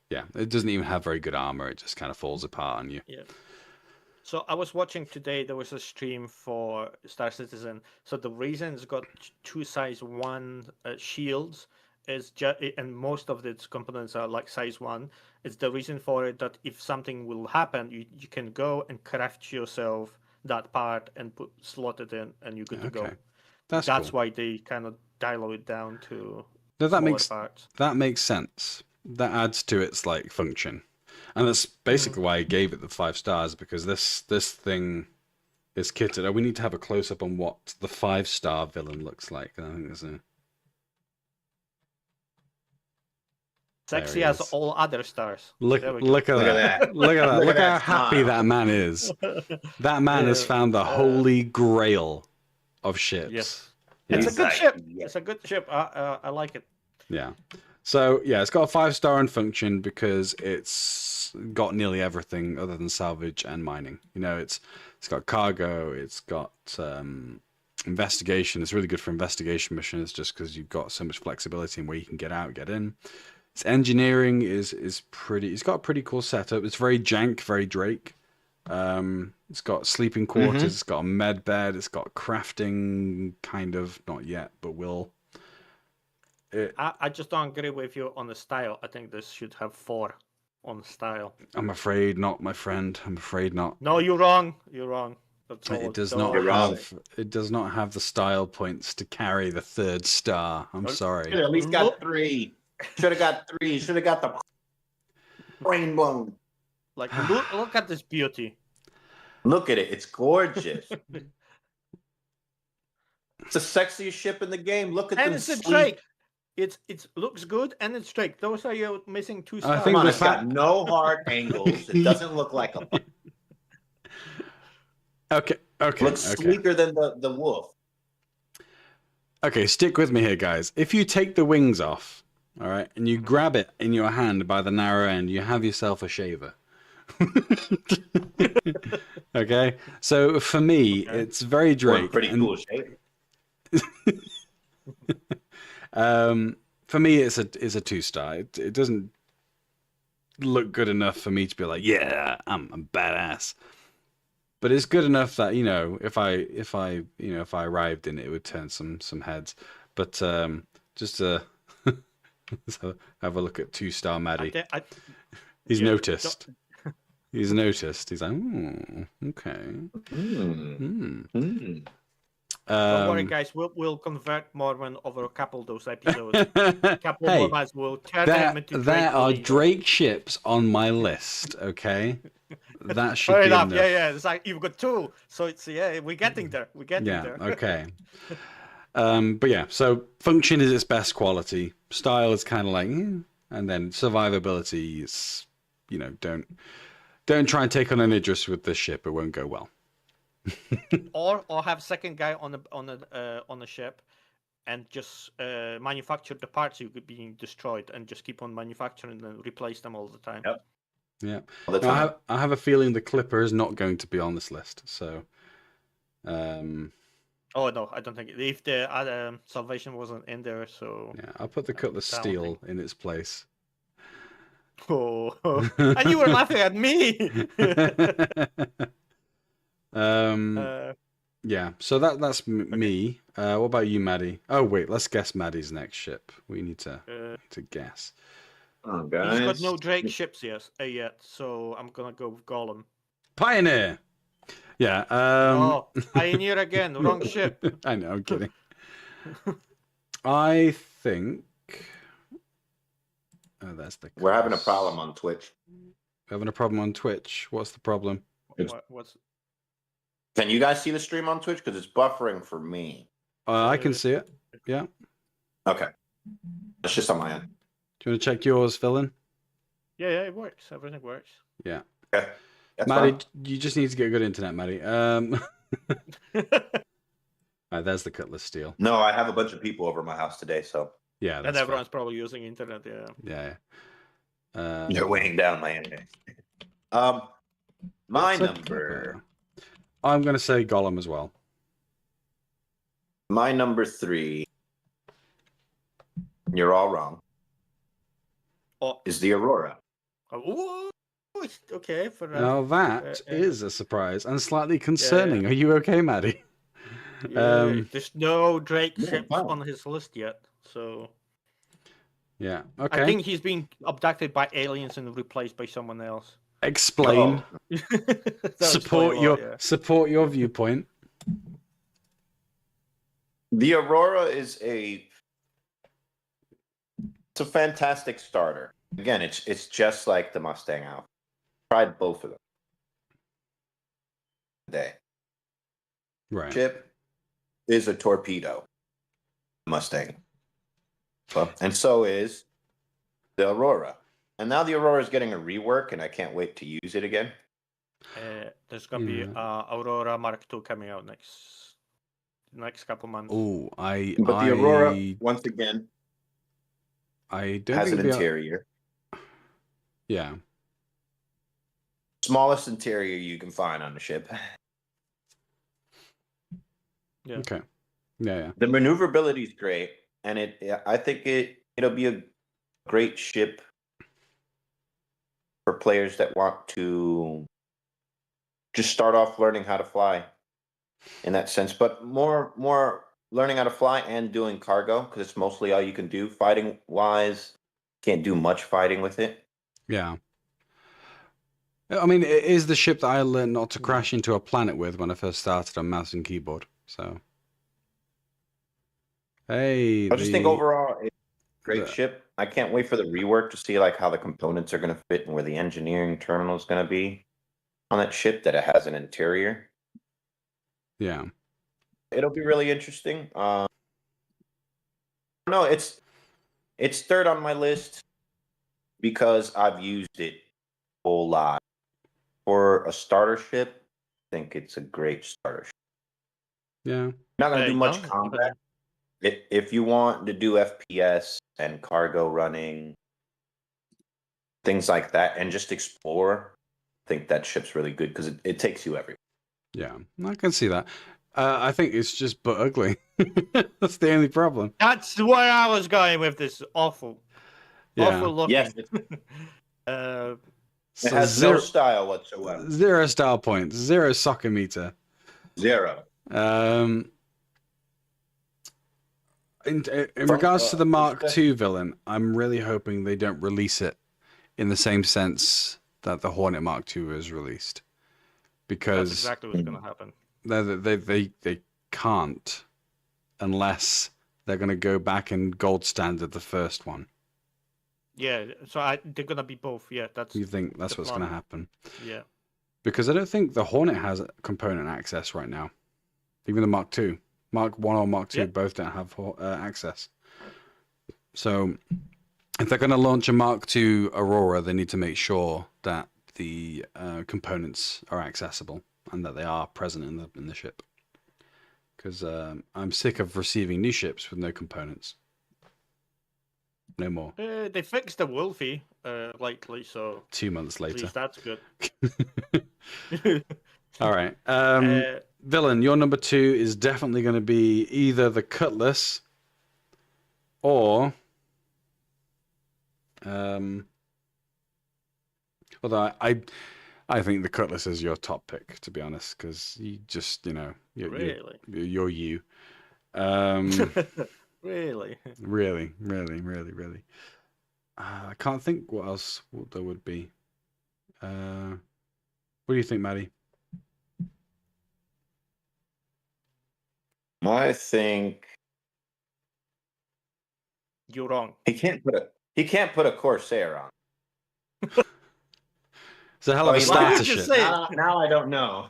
yeah, it doesn't even have very good armor. It just kind of falls apart on you. Yeah. So I was watching today. There was a stream for Star Citizen. So the reason it's got 2 size 1 shields is and most of its components are like size 1. It's the reason for it that if something will happen, you can go and craft yourself that part and slot it in, and you're good to go. That's cool. Why they kind of dial it down to parts. That makes sense. That adds to its like function, and that's basically why I gave it the 5 stars, because this thing is kitted. We need to have a close up on what the 5-star villain looks like. I think there's a sexy as all other stars. Look at that. Look at that. Look how happy that man is. That man has found the holy grail of ships. Yes. It's a good ship. It's a good ship. I like it. Yeah. So, yeah, it's got a 5-star in function because it's got nearly everything other than salvage and mining. You know, it's got cargo, it's got investigation. It's really good for investigation missions just because you've got so much flexibility in where you can get out, get in. Its engineering is pretty. It's got a pretty cool setup. It's very jank, very Drake. It's got sleeping quarters. It's got a med bed. It's got crafting, kind of, not yet, but will. I just don't agree with you on the style. I think this should have 4 on the style. I'm afraid not, my friend. I'm afraid not. No, you're wrong. You're wrong. It does not have the style points to carry the 3rd star. I'm sorry. At least got 3. Should have got 3. Should have got the brain blown. Like, look at this beauty. Look at it. It's gorgeous. It's the sexiest ship in the game. Look at and it's a Drake. It looks good and it's Drake. Those are your missing 2 stars. It's got no hard angles. It doesn't look like a. Okay. Looks sleeker than the wolf. Okay, stick with me here, guys. If you take the wings off, all right, and you grab it in your hand by the narrow end, you have yourself a shaver. Okay, so for me, it's very Drake. Pretty cool shape. For me, it's a 2-star. It doesn't look good enough for me to be like, yeah, I'm badass. But it's good enough that, if I arrived in it, it would turn some heads. But just to so have a look at 2-star Maddie. He's noticed. He's noticed. He's like, okay. Don't worry, guys. We'll convert Mormon over a couple of those episodes. A couple more months will turn them into Drake. There are Drake ships on my list. Okay, that should be enough. Yeah. It's like you've got 2, so it's we're getting there. We're getting there. Okay. But yeah, so function is its best quality. Style is kind of like, and then survivability is, don't try and take on an Idris with this ship. It won't go well. or have second guy on the ship, and just manufacture the parts you could being destroyed, and just keep on manufacturing and replace them all the time. Yep. Yeah. All the time. I have a feeling the Clipper is not going to be on this list. So. Oh no, I don't think if the Salvation wasn't in there. So. Yeah, I'll put the Cutlass Steel in its place. Oh, and you were laughing at me. Yeah, so that's me. What about you, Maddie? Oh wait, let's guess Maddie's next ship. We need to guess. Oh, guys. He's got no Drake ships yet, so I'm gonna go with Golem. Pioneer. Yeah. Pioneer again. Wrong ship. I know. I'm kidding. I think. Oh, that's the. We're having a problem on Twitch. Having a problem on Twitch. What's the problem? What's? Can you guys see the stream on Twitch? Because it's buffering for me. I can see it. Yeah. Okay. It's just on my end. Do you want to check yours, Philin? Yeah, it works. Everything works. Yeah. Okay. That's Maddie, fine. you just need to get good internet, Maddie. Right, there's the Cutlass Steel. No, I have a bunch of people over my house today, so. Yeah, and everyone's probably using internet. Yeah. They're weighing down my internet. My number. I'm going to say Golem as well. My number 3. You're all wrong. Is the Aurora. Oh, okay. Now that is a surprise and slightly concerning. Yeah. Are you okay, Maddie? There's no Drake ships on his list yet, so. Yeah. Okay. I think he's being abducted by aliens and replaced by someone else. Explain. Support your viewpoint. The Aurora is a fantastic starter. Again, it's just like the Mustang Alpha. Tried both of them today. Right. Ship is a torpedo. Mustang. And so is the Aurora. And now the Aurora is getting a rework, and I can't wait to use it again. There's gonna be Aurora Mark II coming out next couple months. Oh, But the Aurora, once again, I don't has think an interior. Yeah. Smallest interior you can find on the ship. Yeah. Okay. Yeah. The maneuverability is great, and I think it'll be a great ship for players that want to just start off learning how to fly in that sense, but more learning how to fly and doing cargo, because it's mostly all you can do fighting wise. Can't do much fighting with it. Yeah. I mean, it is the ship that I learned not to crash into a planet with when I first started on mouse and keyboard. So, hey, I just think overall, it's a great ship. I can't wait for the rework to see like how the components are going to fit and where the engineering terminal is going to be on that ship. That it has an interior. Yeah, it'll be really interesting. No, it's third on my list because I've used it a whole lot. For a starter ship, think it's a great starter. Yeah. You're not going to do much No, combat. If you want to do FPS and cargo running, things like that, and just explore, I think that ship's really good because it takes you everywhere. Yeah, I can see that. I think it's just but ugly. That's the only problem. That's where I was going with this. Awful looking. Yes, it So has no style whatsoever. 0 style points, 0 soccer meter. 0. In regards to the Mark II villain, I'm really hoping they don't release it in the same sense that the Hornet Mark II was released, because That's exactly what's going to happen. They can't unless they're going to go back and gold standard the first one. Yeah, so they're going to be both. Yeah, that's. You think that's what's going to happen? Yeah. Because I don't think the Hornet has component access right now. Even the Mark II. Mark 1 or Mark II both don't have access. So if they're going to launch a Mark II Aurora, they need to make sure that the components are accessible and that they are present in the ship. Because I'm sick of receiving new ships with no components. No more. They fixed the Wolfie, likely, so 2 months at later. least that's good. All right. Villain, your number 2 is definitely going to be either the Cutlass or... although I think the Cutlass is your top pick, to be honest, because you just, you're you. Really? Really. I can't think what else there would be. What do you think, Maddie? I think You're wrong. he can't put a Corsair on. It's a hell of a starter just ship. say- Now I don't know.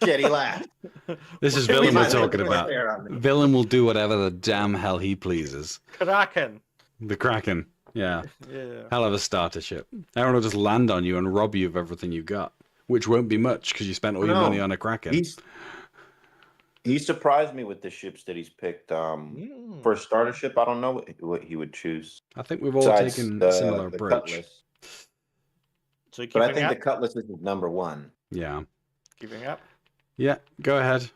Shit, he laughed. This is Well, Villain he we're might talking put about. Corsair on me. Villain will do whatever the damn hell he pleases. Kraken. The Kraken. Yeah. Yeah. Hell of a starter ship. Everyone will just land on you and rob you of everything you got, which won't be much because you spent all your money on a Kraken. He surprised me with the ships that he's picked. For a starter ship, I don't know what he would choose. I think we've all taken a similar approach. Cutlass. So But I think the Cutlass is number 1. Yeah. Giving up. Yeah, go ahead.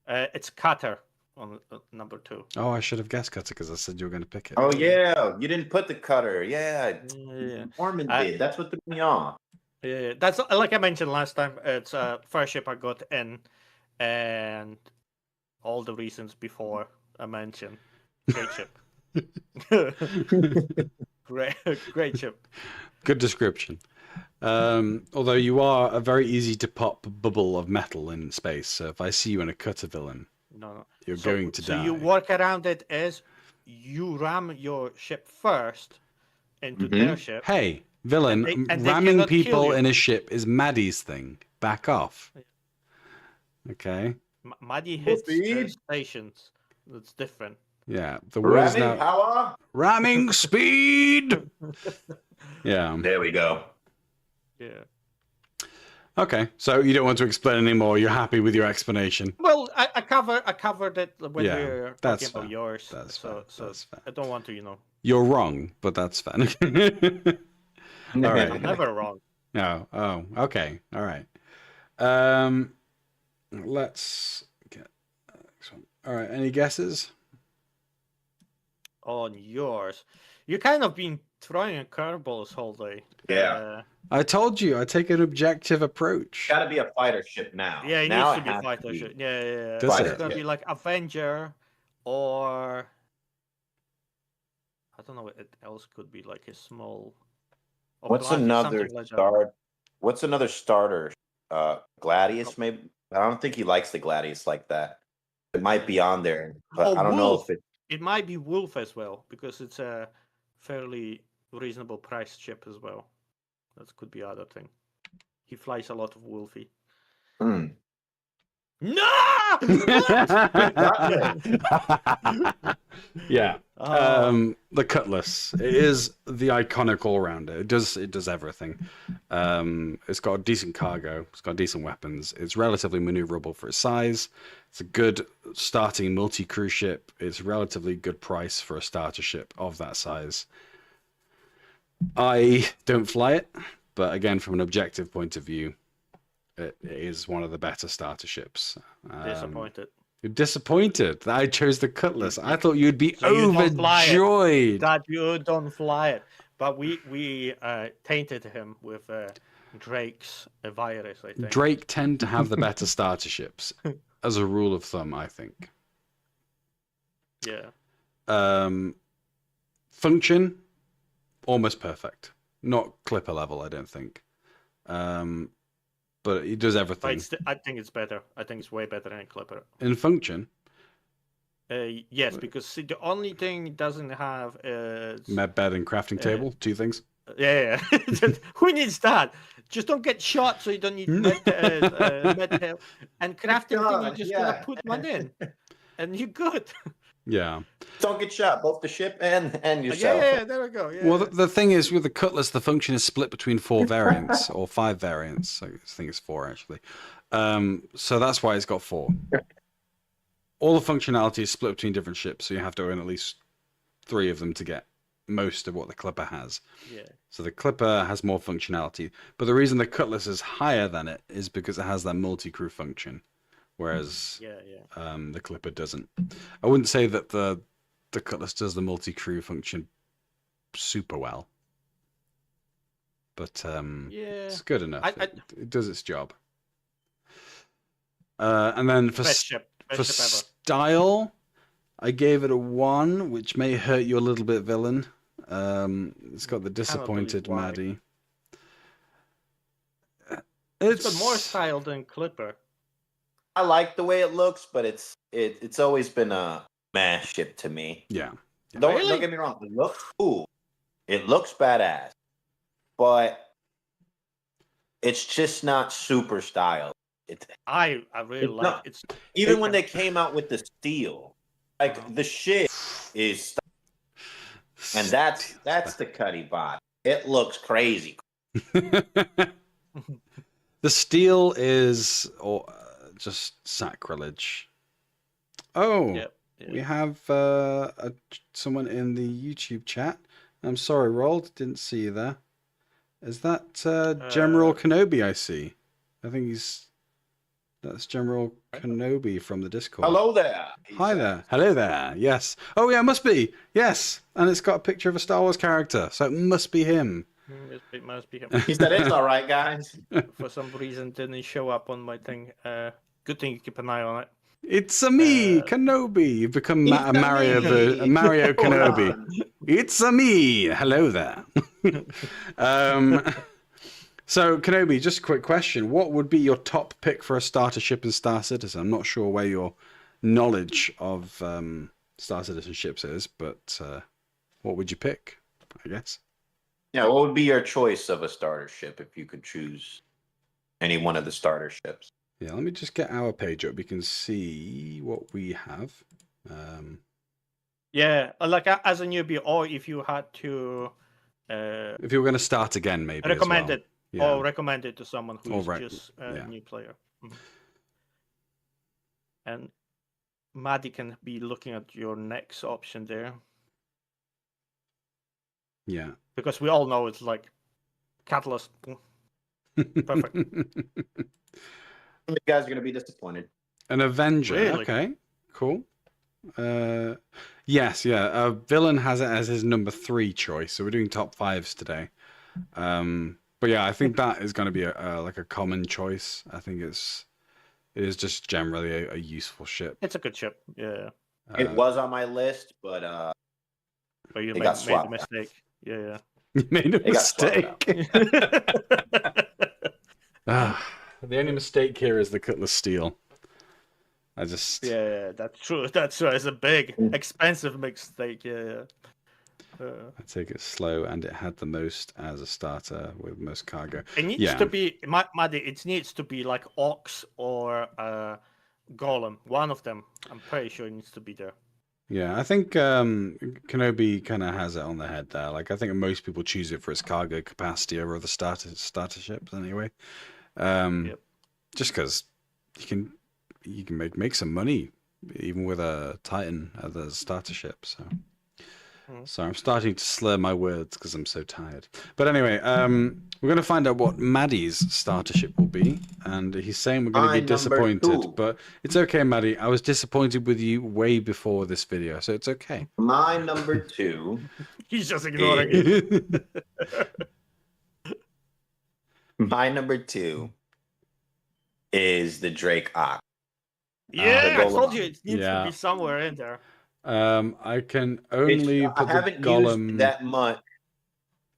It's Cutter on number 2. Oh, I should have guessed Cutter because I said you were going to pick it. Oh, yeah. You didn't put the Cutter. Yeah. Yeah. Norman did. That's what threw me off. Yeah, that's like I mentioned last time. It's first ship I got in, and all the reasons before I mentioned. Great ship. Great ship. Good description. Although you are a very easy to pop bubble of metal in space, so if I see you in a Cutter villain, No. you're going to die. So you work around it as you ram your ship first into their ship. Hey, villain, and they ramming cannot kill people you. in a ship is Maddie's thing. Back off. Okay. Maddie hits speed. stations. That's different. Yeah. The word is Ramming now power. ramming speed. Yeah. There we go. Yeah. Okay. So you don't want to explain anymore. You're happy with your explanation. Well, I covered it when we were that's talking about fair. yours. That's so fair. That's fair. I don't want to, You're wrong, but that's fair. All right. I'm never wrong. No. Oh, okay. All right. Let's get the next one. All right. Any guesses? On yours. You kind of been throwing a curveball this whole day. Yeah. I told you I take an objective approach. Got to be a fighter ship now. Yeah, it now needs to be has fighter be. ship. Yeah. Does It's it? gonna be like Avenger, or I don't know what else could be, like a small. or What's Gladius, another something like that. start? What's another starter? Gladius, maybe. I don't think he likes the Gladius like that. It might be on there, but Oh, I don't know Wolf. if it. It might be Wolf as well, because it's a fairly reasonable priced ship as well. That could be other thing. He flies a lot of Wolfie. Hmm. No! Yeah. Oh. The Cutlass. It is the iconic all-rounder. It does everything. It's got a decent cargo. It's got decent weapons. It's relatively maneuverable for its size. It's a good starting multi-crew ship. It's a relatively good price for a starter ship of that size. I don't fly it, but again, from an objective point of view, it is one of the better starter ships. Disappointed. You're disappointed that I chose the Cutlass. I thought you'd be So you don't fly it. overjoyed. That you don't fly it. But we tainted him with Drake's virus, I think. Drake tend to have the better starter ships, as a rule of thumb, I think. Yeah. Function, almost perfect. Not Clipper level, I don't think. But it does everything. But I think it's better. I think it's way better than Clipper. In function? Yes, because see, the only thing it doesn't have is... Med bed and crafting table, two things. Yeah. Who needs that? Just don't get shot, so you don't need med and crafting thing. You just gotta put one in, and you're good. Yeah. Don't get shot, both the ship and yourself. Yeah, there we go. Yeah. Well, the thing is, with the Cutlass, the function is split between 4 variants, or 5 variants. I think it's 4, actually. So that's why it's got 4. All the functionality is split between different ships, so you have to own at least 3 of them to get most of what the Clipper has. Yeah. So the Clipper has more functionality. But the reason the Cutlass is higher than it is because it has that multi-crew function. Whereas the Clipper doesn't. I wouldn't say that the Cutlass does the multi-crew function super well, but it's good enough. It does its job. And then for style, I gave it a 1, which may hurt you a little bit, villain. It's got the disappointed Maddie. It's got more style than Clipper. I like the way it looks, but it's always been a meh ship to me. Yeah. Don't get me wrong. It looks cool. It looks badass, but it's just not super style. I really like it. Even when they came out with the steel, like the shit is, and that's the Cuddy bot. It looks crazy. The steel is just sacrilege. Oh, we have someone in the YouTube chat. I'm sorry, Rold, didn't see you there. Is that General Kenobi? I see. I think that's General Kenobi from the Discord. Hello there. Hi there. Hello there. Yes. Oh yeah, it must be. Yes, and it's got a picture of a Star Wars character, so it must be him. It must be him. He said it's all right, guys. For some reason, didn't show up on my thing. Good thing you keep an eye on it. It's a me, Kenobi. You've become a Mario Kenobi. It's a me. Hello there. So, Kenobi, just a quick question. What would be your top pick for a starter ship in Star Citizen? I'm not sure where your knowledge of Star Citizen ships is, but what would you pick, I guess? Yeah, what would be your choice of a starter ship if you could choose any one of the starter ships? Yeah, let me just get our page up. We can see what we have. Yeah, like as a newbie, or if you had to... if you were going to start again, maybe recommend as well. it. Or recommend it to someone who's right. just a new player. Mm-hmm. And Maddie can be looking at your next option there. Yeah. Because we all know it's like Catalyst. Perfect. You guys are going to be disappointed. An Avenger. Really? Okay, cool. Yes, yeah. Villain has it as his number 3 choice, so we're doing top 5s today. But yeah, I think that is going to be like a common choice. I think it is just generally a useful ship. It's a good ship. Yeah. It was on my list, but you made a mistake. Yeah. You made a mistake. The only mistake here is the Cutlass steel. Yeah, that's true. That's right. It's a big, expensive mistake. Yeah. I take it slow, and it had the most as a starter with most cargo. It needs to be, Maddie. It needs to be like Ox or golem. One of them, I'm pretty sure, needs to be there. Yeah, I think Kenobi kind of has it on the head there. Like, I think most people choose it for its cargo capacity over the starter ships anyway. Yep. Just because you can make some money even with a Titan as a starter ship. So. So I'm starting to slur my words because I'm so tired. But anyway, we're going to find out what Maddie's starter ship will be, and he's saying we're going to be disappointed. But it's okay, Maddie. I was disappointed with you way before this video, so it's okay. My number 2. He's just ignoring it. My number 2 is the Drake Ox. Yeah, I told you it needs to be somewhere in there. I can only put I haven't the Golem used that much,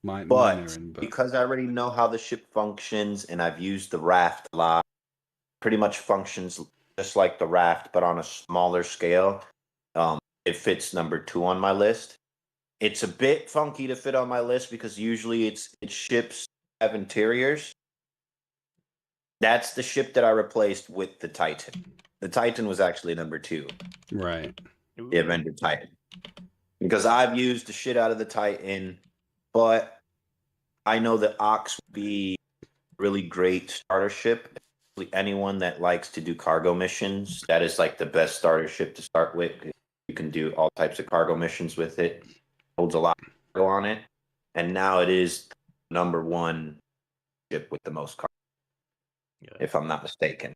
but because I already know how the ship functions and I've used the raft a lot, pretty much functions just like the raft, but on a smaller scale. It fits number 2 on my list. It's a bit funky to fit on my list because usually it's ships have interiors. That's the ship that I replaced with the Titan. The Titan was actually number 2. Right. The Avenger Titan. Because I've used the shit out of the Titan, but I know that Ox would be a really great starter ship. Anyone that likes to do cargo missions, that is like the best starter ship to start with. You can do all types of cargo missions with it. Holds a lot of cargo on it. And now it is number 1 ship with the most cargo, if I'm not mistaken.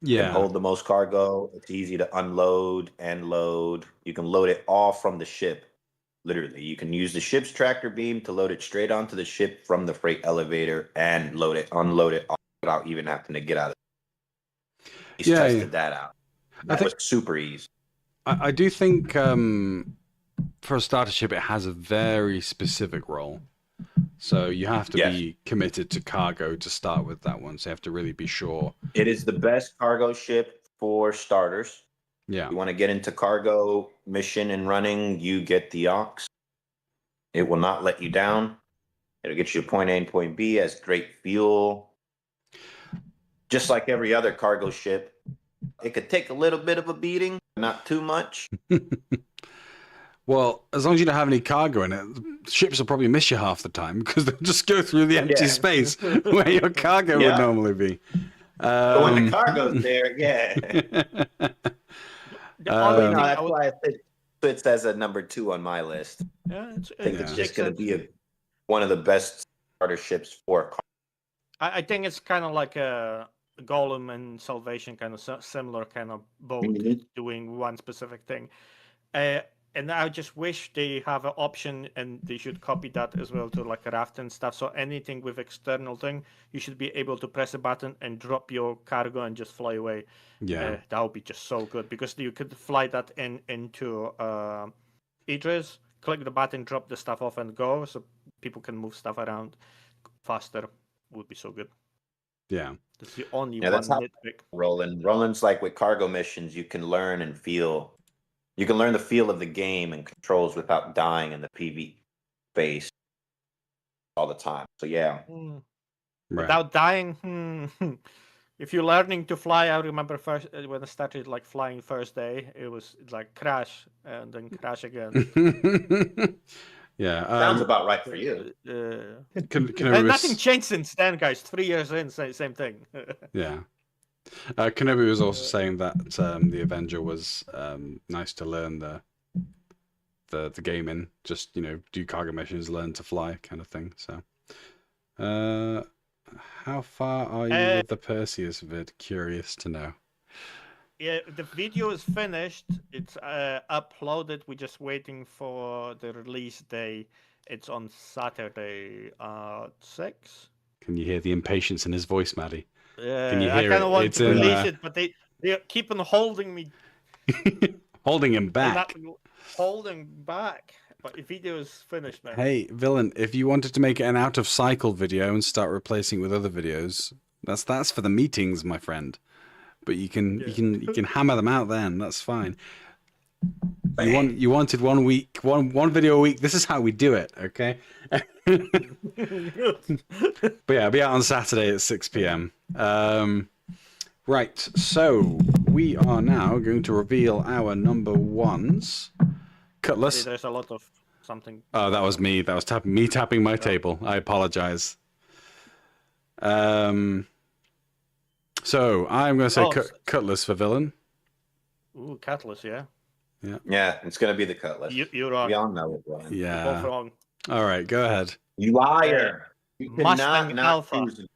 You can hold the most cargo. It's easy to unload and load. You can load it all from the ship. Literally, you can use the ship's tractor beam to load it straight onto the ship from the freight elevator and unload it all without even having to get out of it. He's tested that out. That was super easy. I do think for a starter ship, it has a very specific role. So you have to be committed to cargo to start with that one. So you have to really be sure. It is the best cargo ship for starters. Yeah. You want to get into cargo mission and running, you get the Ox. It will not let you down. It'll get you to point A and point B, has great fuel. Just like every other cargo ship, it could take a little bit of a beating, not too much. Well, as long as you don't have any cargo in it, ships will probably miss you half the time because they'll just go through the empty space where your cargo would normally be. But when the cargo's there, that's why it fits as a number 2 on my list. I think it's just going to be one of the best starter ships for cargo. I think it's kind of like a Golem and Salvation, kind of similar kind of boat doing one specific thing. And I just wish they have an option, and they should copy that as well to like a raft and stuff. So anything with external thing, you should be able to press a button and drop your cargo and just fly away. Yeah, that would be just so good because you could fly that into Idris, click the button, drop the stuff off, and go. So people can move stuff around faster. Would be so good. Yeah, that's the only one nitpick. Roland's like with cargo missions, you can learn and feel. You can learn the feel of the game and controls without dying in the PvP space all the time. So without dying. If you're learning to fly, I remember first when I started like flying first day, it was like crash and then crash again. Sounds about right for you. Nothing changed since then, guys. 3 years in, same thing. Yeah. Kenobi was also saying that the Avenger was nice to learn the game in. Just, do cargo missions, learn to fly kind of thing. So, how far are you with the Perseus vid? Curious to know. Yeah, the video is finished. It's uploaded. We're just waiting for the release day. It's on Saturday at 6. Can you hear the impatience in his voice, Maddie? Can you hear I kind of want to release it, but they keep on holding me. Holding him back. Holding back. But the video is finished, man. Hey, Villain, if you wanted to make it an out-of-cycle video and start replacing it with other videos, that's for the meetings, my friend. But you can hammer them out then. That's fine. You wanted 1 week, one video a week. This is how we do it, okay? But yeah, I'll be out on Saturday at 6 p.m. Right, so we are now going to reveal our number ones. Cutlass. There's a lot of something. Oh, that was me. That was tapping my table. I apologize. So I'm going to say Cutlass for villain. Ooh, Cutlass, yeah. Yeah, it's going to be the Cutlass. You're wrong. We all know it, Brian. Yeah. You're both wrong. All right, go ahead. You liar. You Mustang cannot Alpha. choose it.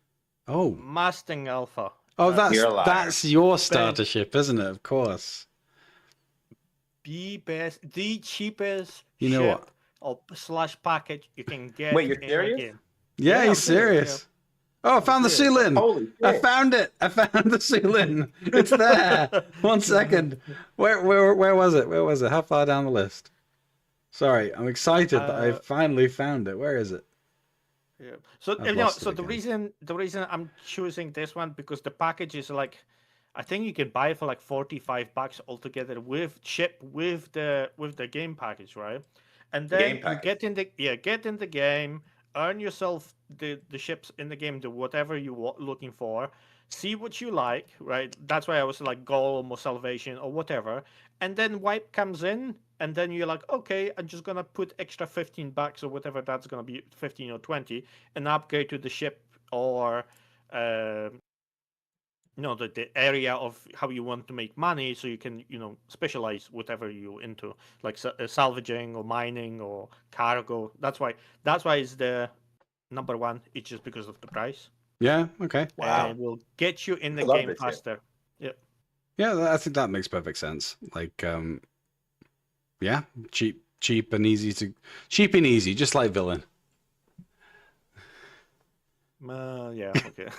Oh. Mustang Alpha. Oh, You're a liar. that's your starter ship, isn't it? Of course. The cheapest You know ship what? or / package you can get. Wait, you're in serious? the game. Yeah, Yeah, I'm he's serious. Oh, I found the ceiling. Holy shit. I found it. I found the ceiling. It's there. 1 second. Where was it? Where was it? How far down the list? Sorry, I'm excited that I finally found it. Where is it? Yeah. So I've lost so it the reason I'm choosing this one because the package is like, I think you can buy it for like $45 altogether with the game package, right? And then you get in the game, earn yourself the ships in the game, do whatever you looking for, see what you like, right? That's why I was like Golem or Salvation or whatever, and then Wipe comes in, and then you're like, okay, I'm just gonna put extra $15 or whatever that's gonna be, 15 or 20, and upgrade to the ship or the area of how you want to make money, so you can specialize whatever you're into, like salvaging or mining or cargo. That's why it's the number one. It's just because of the price. Yeah. Okay. Wow. And it will get you in the I love game this faster. Yeah. Yeah, I think that makes perfect sense. Like, yeah, cheap and easy, just like villain. Yeah. Okay.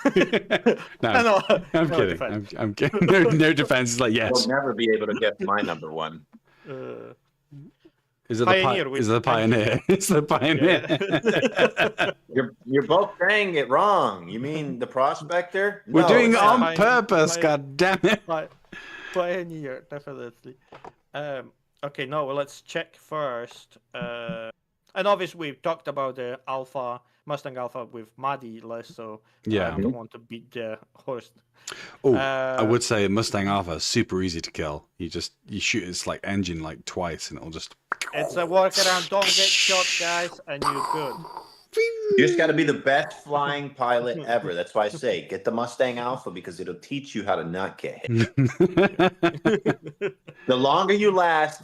No, I'm kidding. Defense. I'm kidding. No defense. It's like, yes. You'll never be able to get my number one. Is it Pioneer, is it the Pioneer? It's the Pioneer. Yeah. You're both saying it wrong. You mean the Prospector? We're doing it it's on not. purpose. God damn it! Pioneer, definitely. Okay, no, well, let's check first. And obviously, we've talked about the Mustang Alpha with Maddie list, so Yeah. I don't want to beat the horse. Oh, I would say Mustang Alpha is super easy to kill. You shoot its like engine like twice, and it'll just. It's a workaround. Don't get shot, guys, and you're good. You just got to be the best flying pilot ever. That's why I say get the Mustang Alpha, because it'll teach you how to not get hit. The longer you last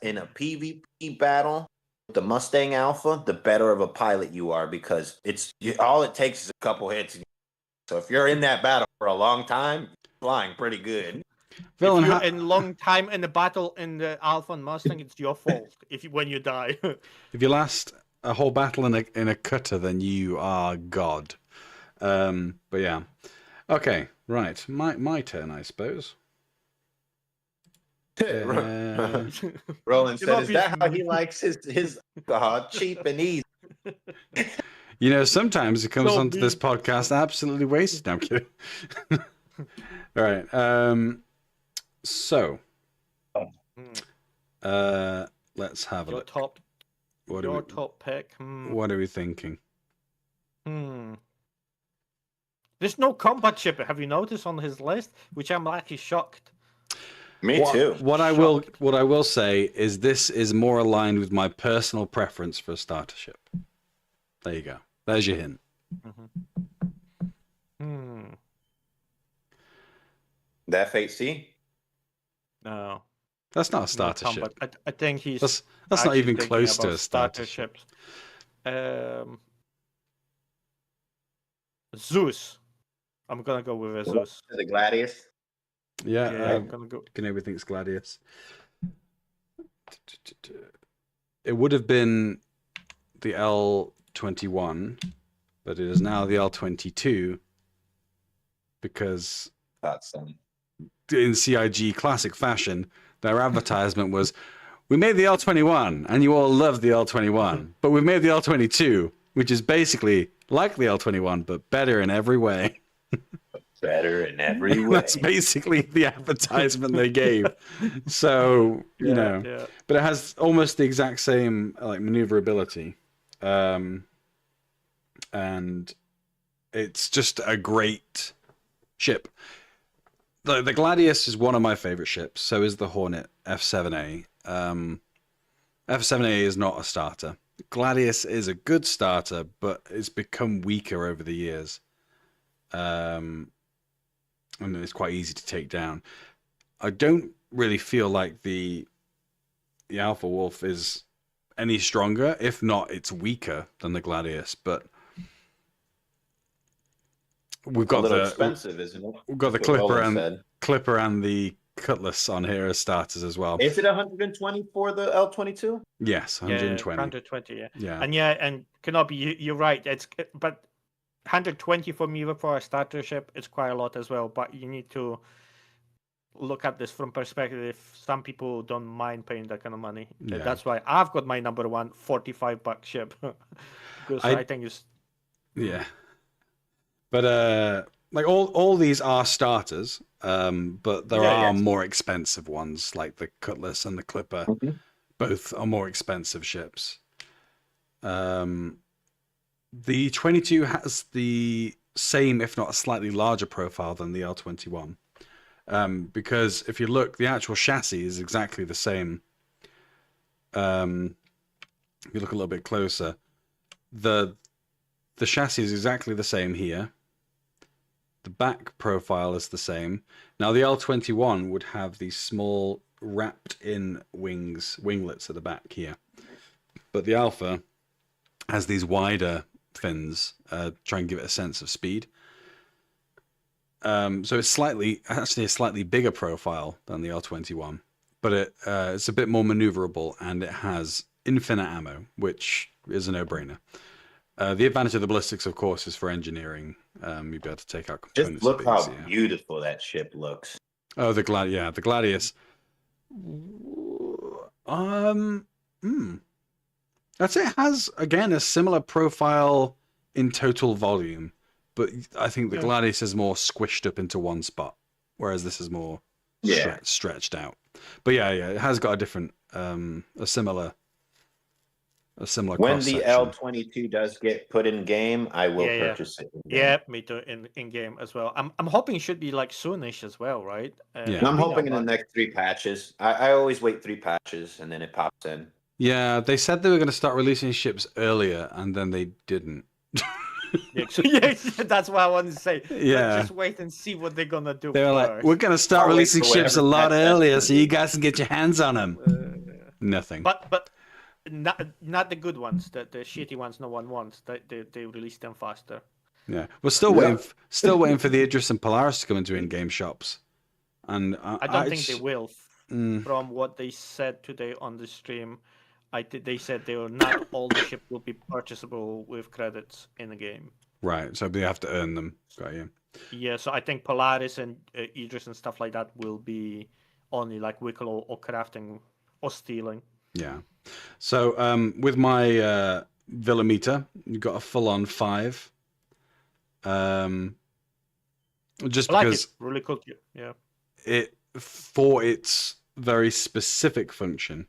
in a PvP battle with the Mustang Alpha, the better of a pilot you are, because all it takes is a couple hits. So if you're in that battle for a long time, you're flying pretty good. Villain, if you're in long time in the battle in the Alpha and Mustang, it's your fault when you die. If you last a whole battle in a cutter, then you are God. But yeah, okay, right. My turn, I suppose. Roland said, "Is that how he likes his cheap and easy?" You know, sometimes it comes onto this podcast absolutely wasted. No, I'm kidding. All right. So, let's have a look. Top pick. What are we thinking? There's no combat ship. Have you noticed on his list? Which I'm actually shocked. Me too. What I will say is this is more aligned with my personal preference for a starter ship. There you go. There's your hint. The F-8C? No. That's not a starter ship. I think he's That's not even close to a starter ship. Zeus. I'm gonna go with a Zeus. The Gladius? Yeah, I'm gonna go. Everything's Gladius. It would have been the L21, but it is now the L22 because in CIG classic fashion, their advertisement was, "We made the L21, and you all love the L21, but we made the L22, which is basically like the L21, but better in every way." Better in every way. That's basically the advertisement they gave. So, but it has almost the exact same like maneuverability. And it's just a great ship. the Gladius is one of my favorite ships. So is the Hornet F7A. F7A is not a starter. Gladius is a good starter, but it's become weaker over the years. And it's quite easy to take down. I don't really feel like the Alpha Wolf is any stronger. If not, it's weaker than the Gladius. But we've got the expensive, isn't it? We've got the Clipper and the Cutlass on here as starters as well. Is it 120 for the L22? Yes, 120. Yeah, 120, yeah. Yeah. And Kenobi, you're right. But 120 for me for a starter ship, it's quite a lot as well. But you need to look at this from perspective. Some people don't mind paying that kind of money. Yeah. That's why I've got my number one $45 ship. Because I think it's... Yeah. But like all these are starters, but there are more expensive ones like the Cutlass and the Clipper. Mm-hmm. Both are more expensive ships. The 22 has the same, if not a slightly larger profile than the L21. Because if you look, the actual chassis is exactly the same. If you look a little bit closer, the chassis is exactly the same here. The back profile is the same. Now the L21 would have these small wrapped in winglets at the back here. But the Alpha has these wider fins, try and give it a sense of speed. So it's actually a slightly bigger profile than the L21, but it's a bit more maneuverable and it has infinite ammo, which is a no-brainer. The advantage of the ballistics, of course, is for engineering. You'd be able to take out components. Just look how beautiful that ship looks. Oh, the Gladius. I'd say it has, again, a similar profile in total volume, but I think the Gladius is more squished up into one spot, whereas this is more stretched out. But yeah, it has got a different, a similar when the L22 does get put in game, I will purchase it. Yeah, me too. In game as well. I'm hoping it should be like soonish as well, right? I'm hoping in the next 3 patches. I always wait 3 patches and then it pops in. Yeah, they said they were going to start releasing ships earlier, and then they didn't. That's what I wanted to say. Yeah, let's just wait and see what they're gonna do. They were like, "We're going to start releasing ships a lot earlier, so you guys can get your hands on them." Nothing. But. Not the good ones, the shitty ones no one wants. They release them faster. Yeah, we're still waiting for the Idris and Polaris to come into in-game shops, and I don't think they will. From what they said today on the stream, they said not all the ships will be purchasable with credits in the game. Right, so they have to earn them. Got you. Yeah, so I think Polaris and Idris and stuff like that will be only like Wickle or crafting or stealing. Yeah. So with my Villa meter, you've got a full-on 5. Just I like because it. Really cool. Yeah. It for its very specific function.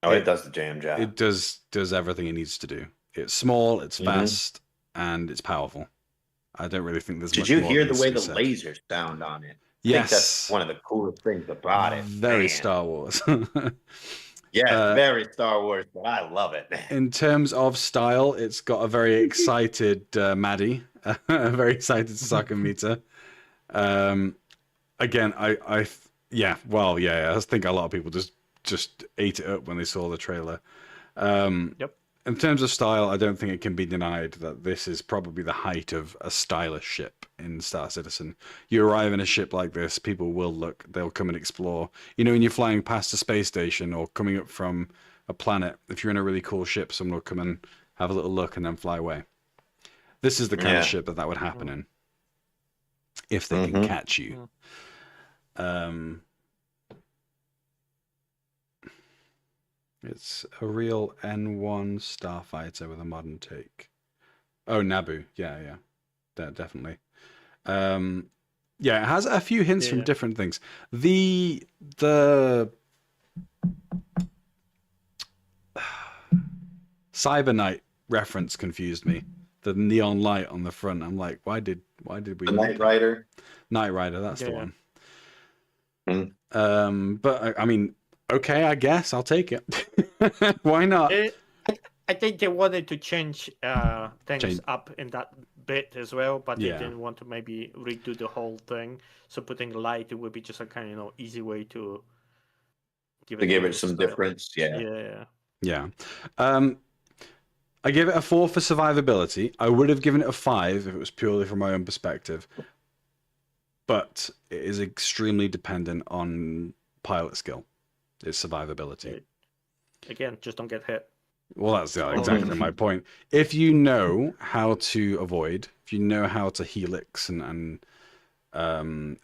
Oh, it does the jam job. It does everything it needs to do. It's small, it's fast, and it's powerful. I don't really think there's. Did you hear the way the lasers sound on it? I think that's one of the coolest things about it. Very Star Wars. Very Star Wars, but I love it. In terms of style, it's got a very excited Maddie, a very excited Saka meter. Again, I think a lot of people just ate it up when they saw the trailer. In terms of style, I don't think it can be denied that this is probably the height of a stylish ship in Star Citizen. You arrive in a ship like this, people will look, they'll come and explore. You know, when you're flying past a space station or coming up from a planet, if you're in a really cool ship, someone will come and have a little look and then fly away. This is the kind of ship that would happen in, if they can catch you. It's a real N1 starfighter with a modern take. Oh, Naboo. Yeah, definitely. It has a few hints from different things. The Cyber Knight reference confused me. The neon light on the front. I'm like, why did Why did we? The Knight Rider. Knight Rider, that's the one. Mm. But I mean, okay, I guess I'll take it. Why not? I think they wanted to change things up in that bit as well, but they didn't want to maybe redo the whole thing. So putting light would be just a kind of easy way to give it some difference. Yeah. I give it a 4 for survivability. I would have given it a 5 if it was purely from my own perspective. But it is extremely dependent on pilot skill. It's survivability. Again, just don't get hit. Well, that's exactly my point. If you know how to avoid, if you know how to helix and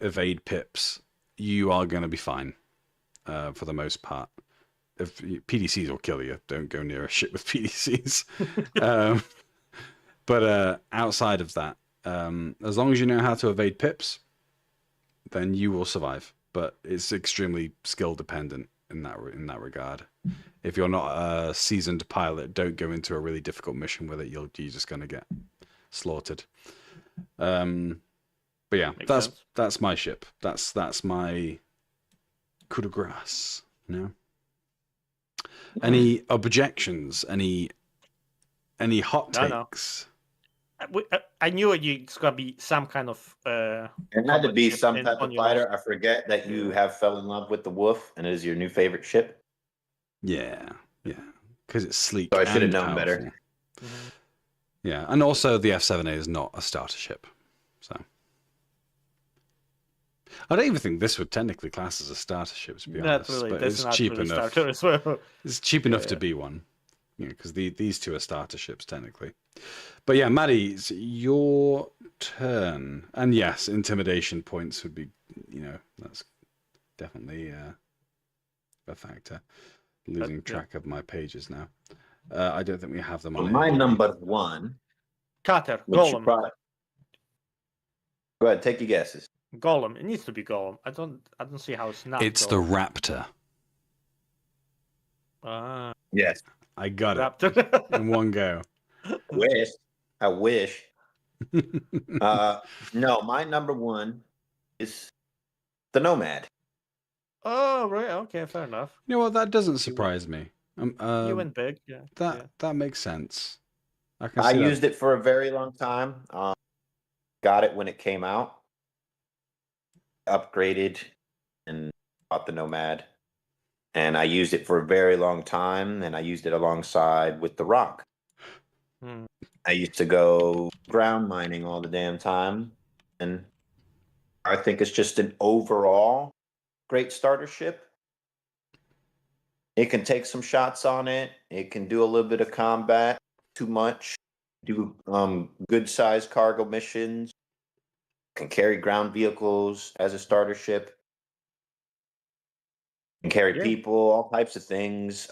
evade pips, you are going to be fine for the most part. If PDCs will kill you, don't go near a ship with PDCs. But outside of that, as long as you know how to evade pips, then you will survive. But it's extremely skill dependent in that regard. If you're not a seasoned pilot, don't go into a really difficult mission with it. You're just going to get slaughtered. But yeah, that's my ship. That's my coup de grace. You know? Any objections? Any hot takes? I knew it's gonna be some kind of. It had to be some type of fighter. I forget that you have fell in love with the Wolf and it is your new favorite ship. Yeah, because it's sleek. So I should have known powerful. better. Mm-hmm. Yeah, and also the F-7A is not a starter ship, so I don't even think this would technically class as a starter ship, to be honest. Really, but it's cheap really enough. As well. It's cheap enough to be one, because these two are starter ships technically. But yeah, Maddie, it's your turn, and yes, intimidation points would be, that's definitely a factor. Losing track of my pages now. I don't think we have them on. My number 1. Cutter, Golem. Go ahead, take your guesses. Golem. It needs to be Golem. I don't see how it's not. It's Golem. the Raptor. Yes, I got Raptor. it in one go. I wish. No, my number 1 is the Nomad. Oh, right. Okay, fair enough. You know what? That doesn't surprise me. You went big. Yeah. That makes sense. I used it for a very long time. Got it when it came out. Upgraded and bought the Nomad. And I used it for a very long time. And I used it alongside with the Rock. I used to go ground mining all the damn time. And I think it's just an overall great starter ship. It can take some shots on it. It can do a little bit of combat, too much. Do good sized cargo missions. Can carry ground vehicles as a starter ship. Can carry people, all types of things.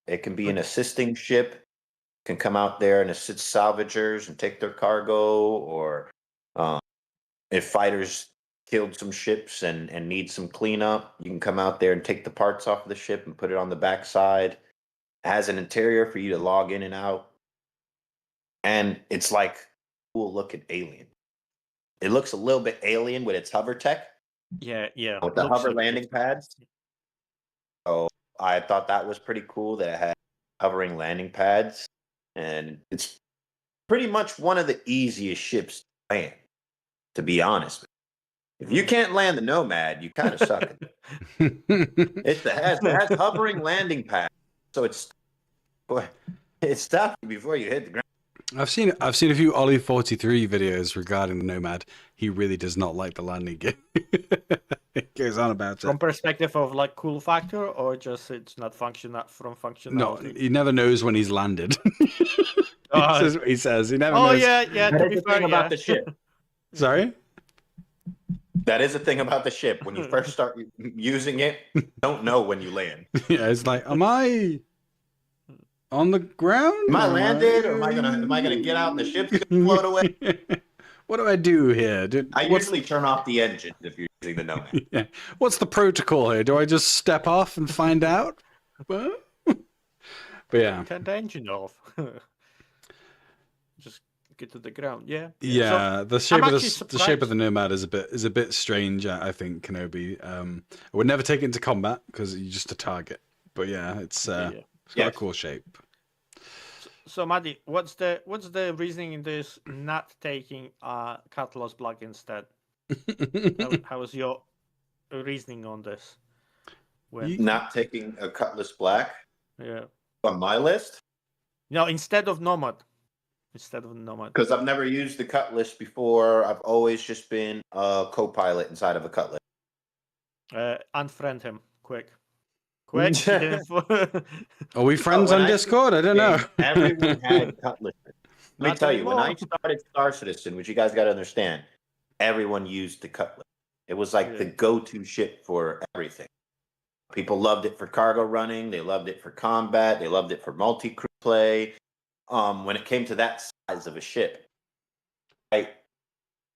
It can be an assisting ship. Can come out there and assist salvagers and take their cargo, or if fighters killed some ships and need some cleanup, you can come out there and take the parts off of the ship and put it on the backside. It has an interior for you to log in and out. And it's like cool looking alien. It looks a little bit alien with its hover tech. Yeah. With the hover landing pads. So I thought that was pretty cool that it had hovering landing pads. And it's pretty much one of the easiest ships to land, to be honest. If you can't land the Nomad, you kind of suck. It has hovering landing pads, so it's stopped before you hit the ground. I've seen a few Ollie 43 videos regarding the Nomad. He really does not like the landing gear. He goes on about it. From perspective of like cool factor, or just it's not from functionality? No, he never knows when he's landed. This is what he says. He never knows. Yeah. That is the thing about the ship. Sorry? That is the thing about the ship. When you first start using it, you don't know when you land. Yeah, it's like, am I on the ground? Am I landed, or am I gonna get out and the ship's gonna float away? What do I do here? I usually turn off the engine if you're using the Nomad. Yeah. What's the protocol here? Do I just step off and find out? But yeah. Turn the engine off. Just it to the ground. Yeah. Yeah, So, the shape I'm of actually the shape of surprised. the nomad is a bit strange. I think Kenobi. I would never take it into combat because you're just a target. But yeah, it's got a Yes. cool shape. So, Maddie, what's the reasoning in this not taking Catalyst Black instead? How is your reasoning on this? Not taking a Cutlass Black Yeah. on my list? No, instead of Nomad. Because I've never used the Cutlass before. I've always just been a co-pilot inside of a Cutlass. Unfriend him, quick. He didn't. Are we friends on Discord? I don't know. Everyone had Cutlass. Let me Not tell you, when I anymore. started Star Citizen, which you guys got to understand, everyone used the Cutlass. It was like the go-to ship for everything. People loved it for cargo running. They loved it for combat. They loved it for multi-crew play. When it came to that size of a ship, I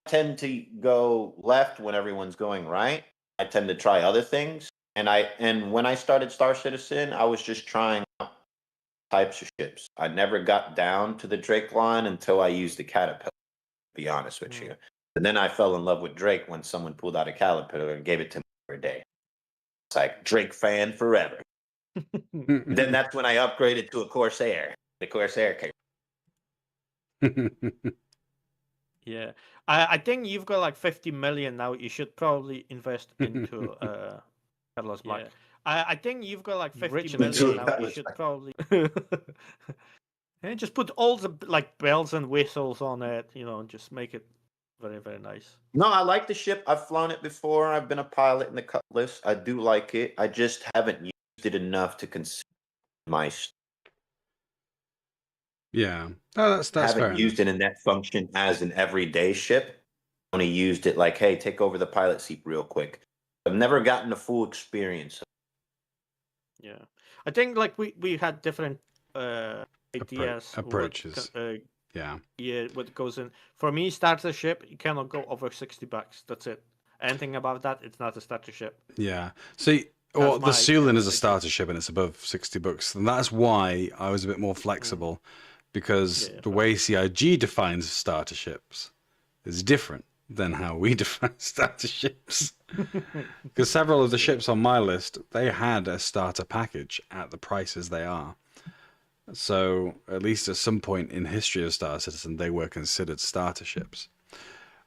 tend to go left when everyone's going right. I tend to try other things. And when I started Star Citizen, I was just trying out types of ships. I never got down to the Drake line until I used the Caterpillar, to be honest with you. And then I fell in love with Drake when someone pulled out a Caterpillar and gave it to me for a day. It's like Drake fan forever. Then that's when I upgraded to a Corsair. The Corsair came. Yeah, I think you've got like 50 million now. You should probably invest into Carlos Black. I think you've got like 50 million now. You should probably and just put all the like bells and whistles on it. Just make it very, very nice. No, I like the ship. I've flown it before. I've been a pilot in the Cutlass. I do like it. I just haven't used it enough to consider my. Yeah, that's haven't used it in that function as an everyday ship. Only used it like, hey, take over the pilot seat real quick. I've never gotten a full experience. Yeah, I think like we had different ideas, approaches. What goes in. For me, starter ship, you cannot go over $60. That's it. Anything above that, it's not a starter ship. Yeah. See, well, the Sulin is a starter ship and it's above $60, and that's why I was a bit more flexible, because the way CIG defines starter ships is different than how we define starter ships. Because several of the ships on my list, they had a starter package at the prices they are. So at least at some point in history of Star Citizen, they were considered starter ships.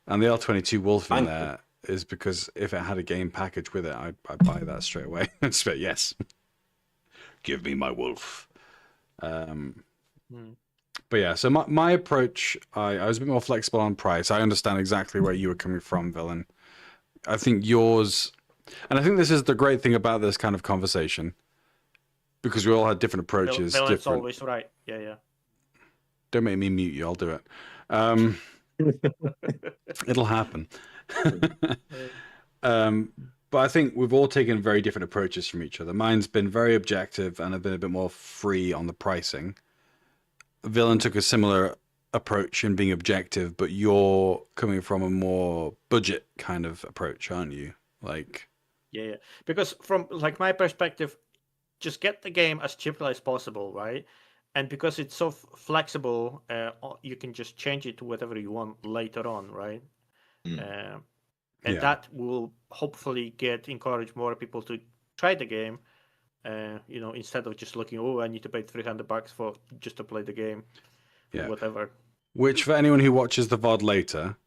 And the L-22 Wolf in there is because if it had a game package with it, I'd buy that straight away. But yes, give me my Wolf. But yeah, so my approach, I was a bit more flexible on price. I understand exactly where you were coming from, Villain. I think yours, and I think this is the great thing about this kind of conversation, because we all had different approaches. Villain's always right. Yeah. Don't make me mute you. I'll do it. It'll happen. But I think we've all taken very different approaches from each other. Mine's been very objective, and I've been a bit more free on the pricing. Villain took a similar approach in being objective, but you're coming from a more budget kind of approach, aren't you? Like, yeah. Because from like my perspective, just get the game as cheaply as possible, right? And because it's so flexible, you can just change it to whatever you want later on, right? And that will hopefully encourage more people to try the game. Instead of just looking, I need to pay $300 for just to play the game, whatever. Which, for anyone who watches the VOD later,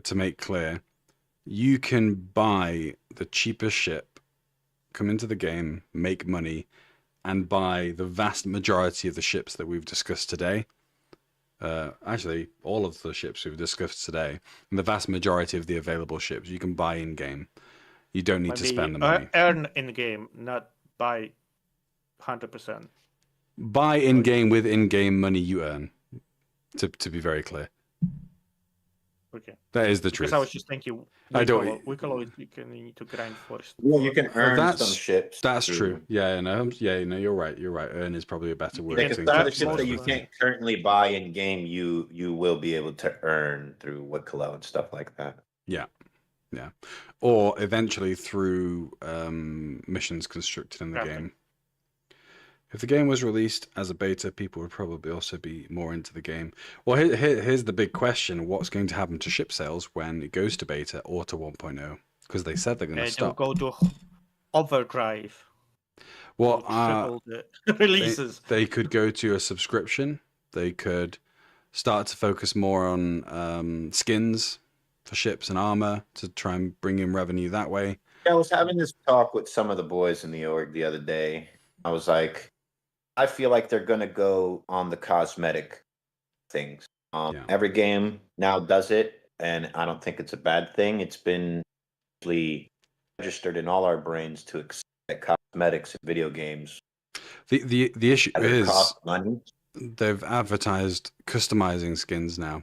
to make clear, you can buy the cheapest ship, come into the game, make money, and buy the vast majority of the ships that we've discussed today. Actually, all of the ships we've discussed today, and the vast majority of the available ships, you can buy in game. You don't need to spend the money. Earn in game, not buy 100%. Buy in game with in-game money you earn. To be very clear. Okay. That is the truth. Because I was just thinking, we can always need to grind first. Well, you can earn some ships. That's true. Yeah, you're right. You're right. Earn is probably a better word. Some of the ships that you can't currently buy in game, you will be able to earn through Wicklow and stuff like that. Yeah. Or eventually through missions constructed in the game. If the game was released as a beta, people would probably also be more into the game. Well, here's the big question. What's going to happen to ship sales when it goes to beta or to 1.0? Because they said they're going to They'll stop. go to overdrive. Well, Triple the releases. they could go to a subscription. They could start to focus more on skins for ships and armor to try and bring in revenue that way. I was having this talk with some of the boys in the org the other day. I was like, I feel like they're going to go on the cosmetic things. Every game now does it, and I don't think it's a bad thing. It's been actually registered in all our brains to accept that cosmetics in video games. The issue is cost money. They've advertised customizing skins now.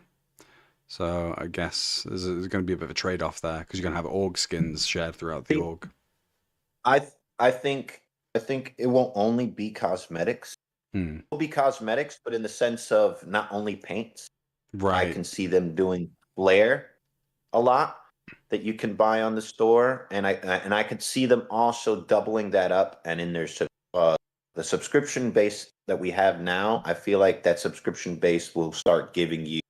So I guess there's going to be a bit of a trade-off there because you're going to have org skins shared throughout the org. I think it won't only be cosmetics. It will be cosmetics, but in the sense of not only paints. Right. I can see them doing flair a lot that you can buy on the store, and I could see them also doubling that up. And in their the subscription base that we have now, I feel like that subscription base will start giving you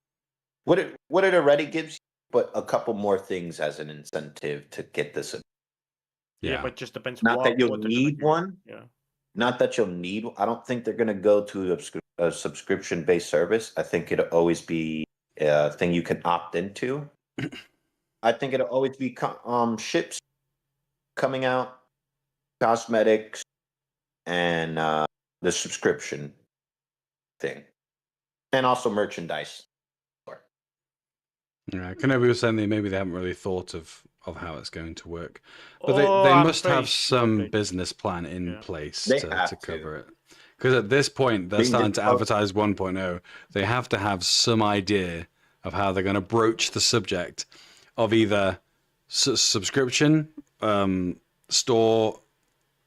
what it already gives you, but a couple more things as an incentive to get this. Yeah, but it just depends. Not that you'll need one. Yeah. Not that you'll need. I don't think they're going to go to a subscription-based service. I think it'll always be a thing you can opt into. I think it'll always be ships coming out, cosmetics, and the subscription thing, and also merchandise. Yeah, Kenobi was saying maybe they haven't really thought of how it's going to work, but they must have some business plan in place to cover it. Because at this point, they're starting to advertise 1.0. They have to have some idea of how they're going to broach the subject of either subscription, store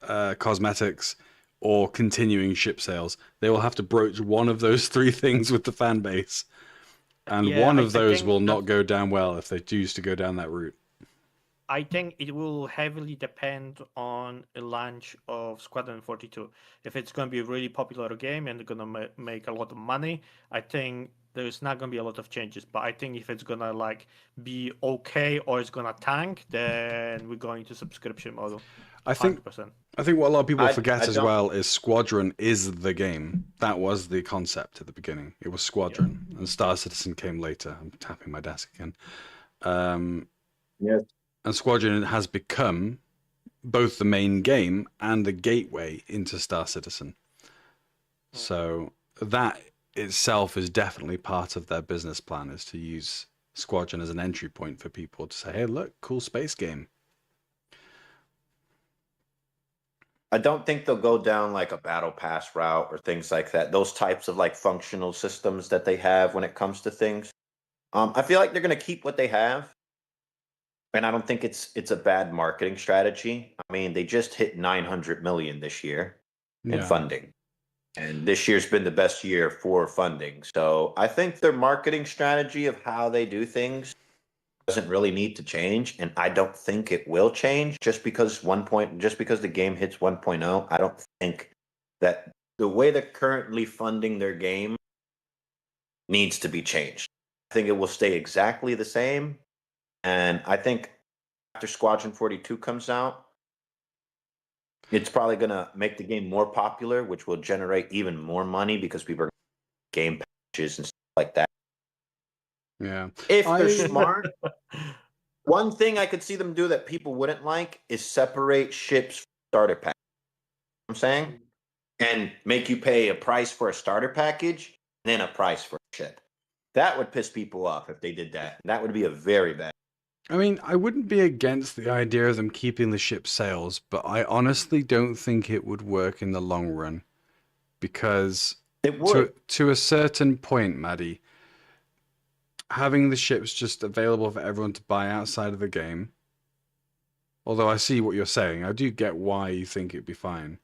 cosmetics, or continuing ship sales. They will have to broach one of those three things with the fan base. And one of those will not go down well if they choose to go down that route. I think it will heavily depend on a launch of Squadron 42. If it's going to be a really popular game and they're going to make a lot of money, I think there's not going to be a lot of changes. But I think if it's going to be okay or it's going to tank, then we're going to subscription model. 100%. I think what a lot of people forget as well is Squadron is the game. That was the concept at the beginning. It was Squadron, and Star Citizen came later. I'm tapping my desk again. Yes. And Squadron has become both the main game and the gateway into Star Citizen. So that itself is definitely part of their business plan, is to use Squadron as an entry point for people to say, hey, look, cool space game. I don't think they'll go down like a battle pass route or things like that. Those types of functional systems that they have when it comes to things. I feel like they're going to keep what they have. And I don't think it's a bad marketing strategy. I mean, they just hit 900 million this year in funding. And this year's been the best year for funding. So I think their marketing strategy of how they do things doesn't really need to change, and I don't think it will change just because the game hits 1.0. I don't think that the way they're currently funding their game needs to be changed. I think it will stay exactly the same, and I think after Squadron 42 comes out, it's probably going to make the game more popular, which will generate even more money because people are game patches and stuff like that. Yeah. If they're smart, one thing I could see them do that people wouldn't like is separate ships from starter pack. I'm saying, and make you pay a price for a starter package, and then a price for a ship. That would piss people off if they did that. That would be a very bad. I mean, I wouldn't be against the idea of them keeping the ship sales, but I honestly don't think it would work in the long run, because it would. To a certain point, Maddie, having the ships just available for everyone to buy outside of the game, although I see what you're saying, I do get why you think it'd be fine,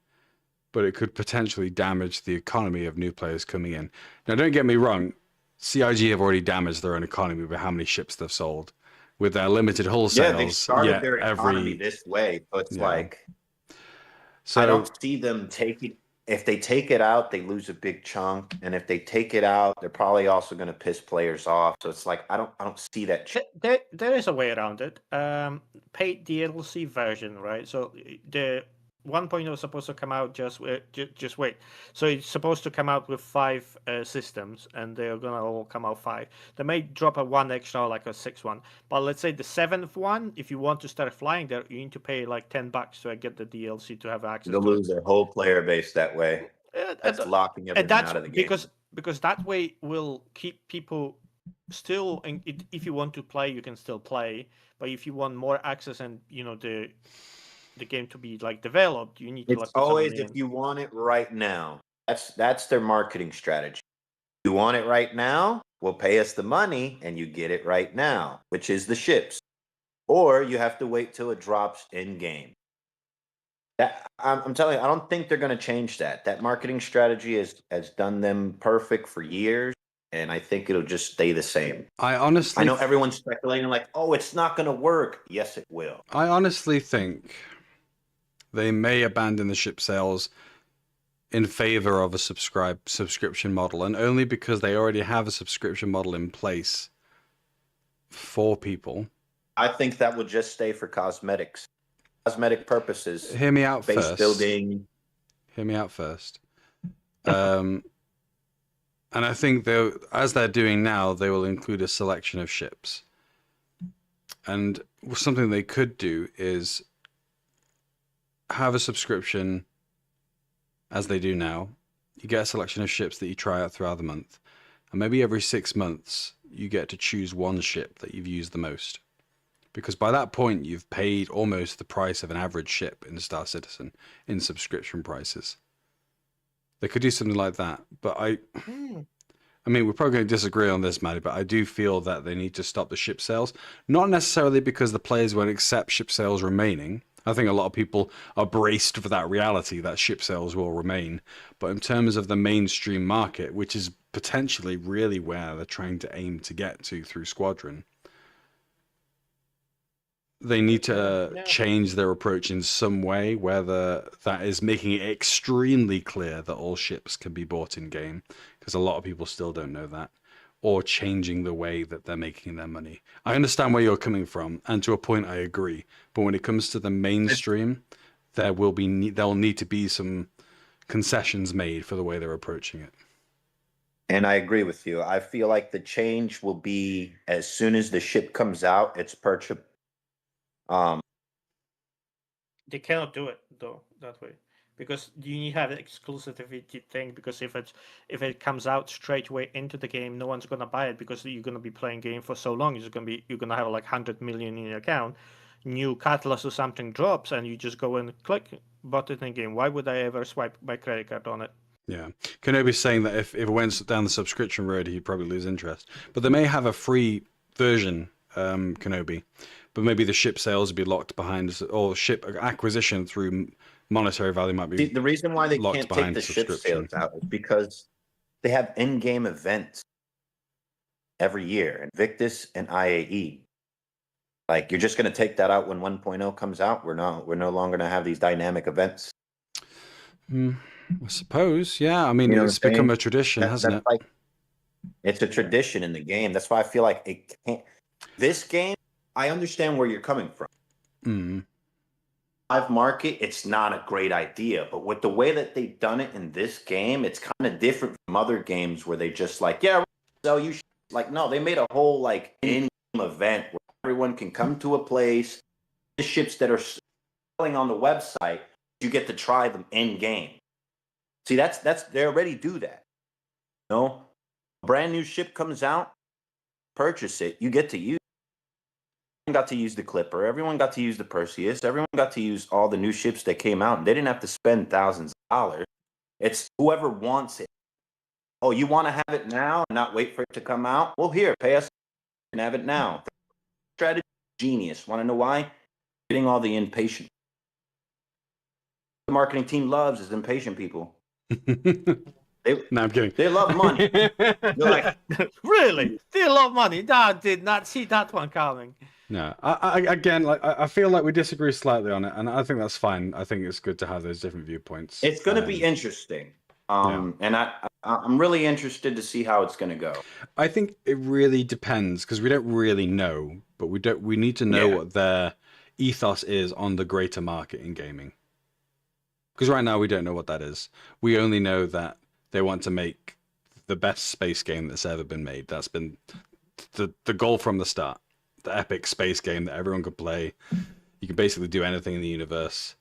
but it could potentially damage the economy of new players coming in. Now, don't get me wrong, CIG have already damaged their own economy with how many ships they've sold. With their limited hull sales. Yeah, they started their economy this way, so it's so I don't see them taking if they take it out, they lose a big chunk, and if they take it out, they're probably also going to piss players off. So it's like I don't see that. There is a way around it. Paid DLC version, right? So the 1.0 is supposed to come out just wait. So it's supposed to come out with 5 systems, and they're gonna all come out 5. They may drop a 1 extra, like a 6th one. But let's say the 7th one, if you want to start flying there, you need to pay like $10 to get the DLC to have access. They'll to lose their whole player base that way. That's locking everyone that's out of the game. Because that way will keep people still. And if you want to play, you can still play. But if you want more access and the game to be like developed, you need to. It's always if you want it right now. That's their marketing strategy. You want it right now? Well, pay us the money and you get it right now, which is the ships. Or you have to wait till it drops in game. I'm telling you, I don't think they're going to change that. That marketing strategy has done them perfect for years, and I think it'll just stay the same. I know everyone's speculating like, oh, it's not going to work. Yes, it will. I honestly think they may abandon the ship sales in favor of a subscription model, and only because they already have a subscription model in place for people. I think that will just stay for cosmetic purposes. Hear me out base first. Building. Hear me out first. And I think as they're doing now, they will include a selection of ships. And something they could do is have a subscription, as they do now. You get a selection of ships that you try out throughout the month. And maybe every 6 months, you get to choose one ship that you've used the most. Because by that point, you've paid almost the price of an average ship in Star Citizen in subscription prices. They could do something like that. But I mean, we're probably going to disagree on this, Maddie, but I do feel that they need to stop the ship sales. Not necessarily because the players won't accept ship sales remaining. I think a lot of people are braced for that reality that ship sales will remain. But in terms of the mainstream market, which is potentially really where they're trying to aim to get to through Squadron, they need to change their approach in some way, whether that is making it extremely clear that all ships can be bought in game, because a lot of people still don't know that, or changing the way that they're making their money. I understand where you're coming from, and to a point I agree, but when it comes to the mainstream, there'll need to be some concessions made for the way they're approaching it. And I agree with you. I feel like the change will be as soon as the ship comes out, it's purchased. They cannot do it though that way, because you need to have an exclusivity thing. Because if it comes out straight away into the game, no one's gonna buy it, because you're gonna be playing game for so long. You're gonna have like 100 million in your account. New catalyst or something drops, and you just go and click bought it in game. Why would I ever swipe my credit card on it? Yeah, Kenobi's saying that if it went down the subscription road, he'd probably lose interest. But they may have a free version, Kenobi. But maybe the ship sales would be locked behind, or ship acquisition through monetary value might be. The reason why they can't take the ship sales out is because they have in-game events every year, Invictus and IAE. Like, you're just going to take that out when 1.0 comes out? We're no longer going to have these dynamic events. I suppose, yeah. I mean, it's become a tradition, hasn't it? Like, it's a tradition in the game. That's why I feel like it can't. This game, I understand where you're coming from. Live market, it's not a great idea, but with the way that they've done it in this game, it's kind of different from other games where they just like, yeah, so you should, like, no, they made a whole like in-game event where everyone can come to a place. The ships that are selling on the website, you get to try them in game. See, that's they already do that. You know, a brand new ship comes out, purchase it, you get to use. Everyone got to use the Clipper. Everyone got to use the Perseus. Everyone got to use all the new ships that came out. And they didn't have to spend thousands of dollars. It's whoever wants it. Oh, you want to have it now and not wait for it to come out? Well, here, pay us and have it now. Strategy genius. Want to know why? Getting all the impatient. The marketing team loves is impatient people. No, I'm kidding. They love money. They're like, really? They love money? I did not see that one coming. Yeah. Again, like I feel like we disagree slightly on it, and I think that's fine. I think it's good to have those different viewpoints. It's going to be interesting. And I'm really interested to see how it's going to go. I think it really depends because we don't really know, but we need to know what their ethos is on the greater market in gaming. Because right now we don't know what that is. We only know that they want to make the best space game that's ever been made. That's been the goal from the start. The epic space game that everyone could play. You can basically do anything in the universe.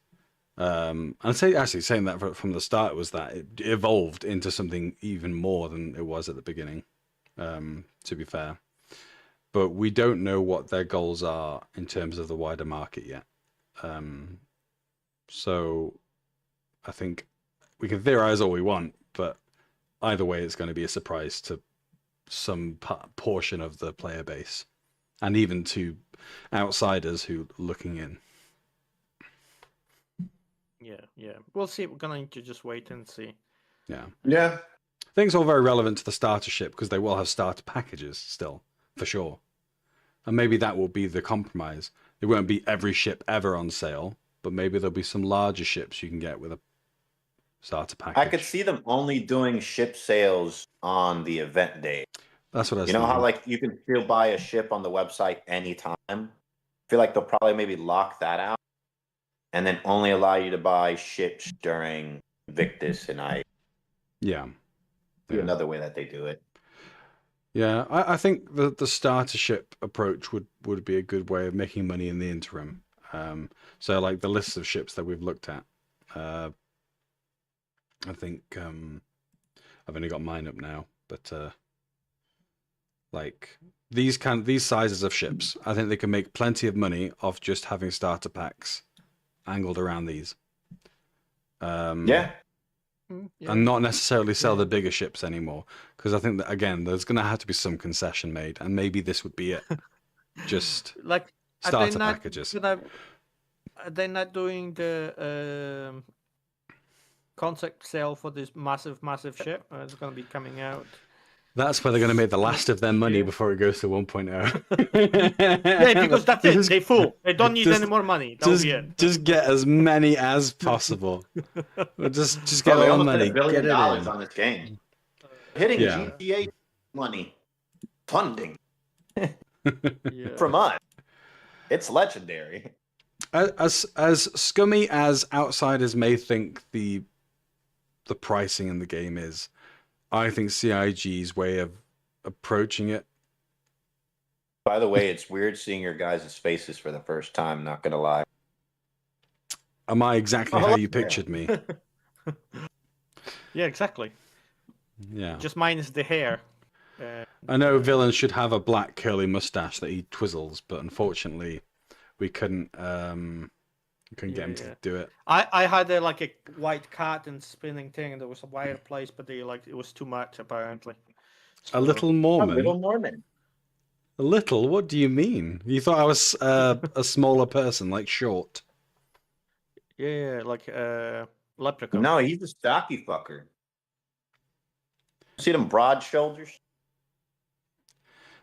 And saying that from the start was that it evolved into something even more than it was at the beginning. To be fair, but we don't know what their goals are in terms of the wider market yet. So I think we can theorize all we want, but either way, it's going to be a surprise to some portion of the player base, and even to outsiders who are looking in. Yeah. We'll see. We're going to just wait and see. Yeah. I think it's all very relevant to the starter ship because they will have starter packages still, for sure. And maybe that will be the compromise. It won't be every ship ever on sale, but maybe there'll be some larger ships you can get with a starter package. I could see them only doing ship sales on the event day. That's what I was You know thinking. how like you can still buy a ship on the website anytime? I feel like they'll probably maybe lock that out and then only allow you to buy ships during Victus, and another way that they do it. Yeah, I think the starter ship approach would be a good way of making money in the interim. So like the lists of ships that we've looked at, I think I've only got mine up now, but like these sizes of ships, I think they can make plenty of money off just having starter packs angled around these. And not necessarily sell the bigger ships anymore, because I think that again, there's going to have to be some concession made, and maybe this would be it. Just like starter packages. Are they not doing the concept sale for this massive ship? It's going to be coming out. That's where they're going to make the last of their money before it goes to 1.0. Yeah, because that's it. They're full. They don't need any more money. That'll be it. Just get as many as possible. just get all the money. $1 billion Get it in. on this game. Hitting GTA money funding from us. It's legendary. As scummy as outsiders may think the pricing in the game is, I think CIG's way of approaching it. By the way, it's weird seeing your guys' faces for the first time, not gonna lie. Am I exactly how you pictured me? Yeah, exactly. Yeah. Just minus the hair. I know villains should have a black curly mustache that he twizzles, but unfortunately we couldn't get him to do it. I had a white cat and spinning thing, and there was a wire place, but it was too much apparently. So, a little Mormon. A little Mormon. A little? What do you mean? You thought I was a smaller person, like short? Yeah, like leprechaun. No, he's a stocky fucker. See them broad shoulders?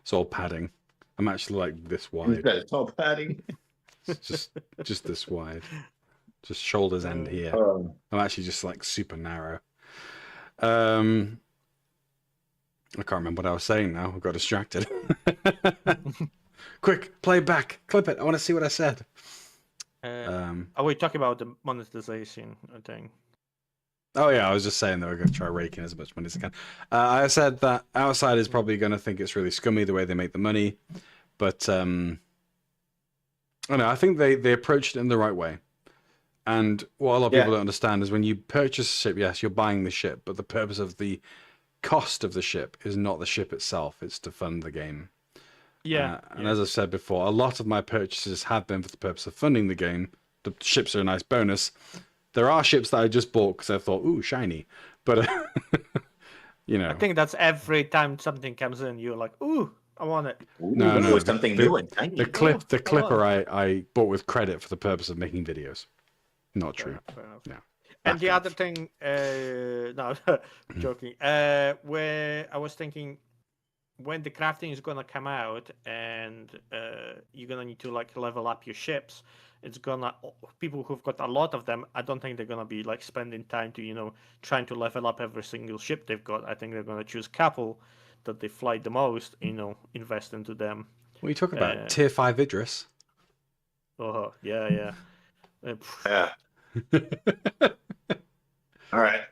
It's all padding. I'm actually like this wide. It's all padding. just this wide. Just shoulders end here. I'm actually just like super narrow. I can't remember what I was saying now. I got distracted. Quick, play back. Clip it. I want to see what I said. Are we talking about the monetization thing? Oh yeah, I was just saying that we're going to try raking as much money as I can. I said that outsiders probably going to think it's really scummy the way they make the money, but I don't know. I think they approached it in the right way. And what a lot of people don't understand is when you purchase a ship, yes, you're buying the ship, but the purpose of the cost of the ship is not the ship itself; it's to fund the game. And as I said before, a lot of my purchases have been for the purpose of funding the game. The ships are a nice bonus. There are ships that I just bought because I thought, ooh, shiny. But, you know. I think that's every time something comes in, you're like, ooh, I want it. No. Something new and tiny. The clipper I bought with credit for the purpose of making videos. Not true. Fair enough. Yeah. And the other thing, no, joking, where I was thinking, when the crafting is gonna come out, and you're gonna need to like level up your ships, it's gonna people who've got a lot of them. I don't think they're gonna be like spending time to trying to level up every single ship they've got. I think they're gonna choose a couple that they fly the most, invest into them. What are you talking about? Tier 5 Idris? Oh, yeah. Yeah. All right.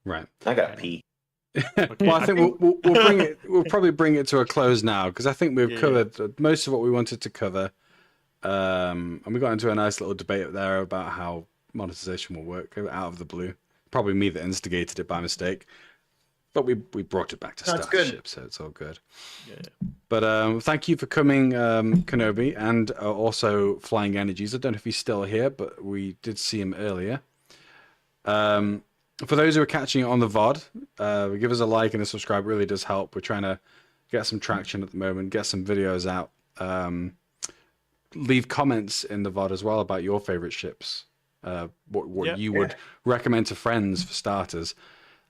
Right. I got pee. Well, I think we'll bring it. We'll probably bring it to a close now because I think we've covered most of what we wanted to cover, and we got into a nice little debate there about how monetization will work out of the blue. Probably me that instigated it by mistake, but we brought it back to Starship, so it's all good. Yeah. But thank you for coming, Kenobi, and also Flying Energies. I don't know if he's still here, but we did see him earlier. For those who are catching it on the VOD, give us a like and a subscribe. It really does help. We're trying to get some traction at the moment, get some videos out. Leave comments in the VOD as well about your favorite ships, what you would recommend to friends for starters.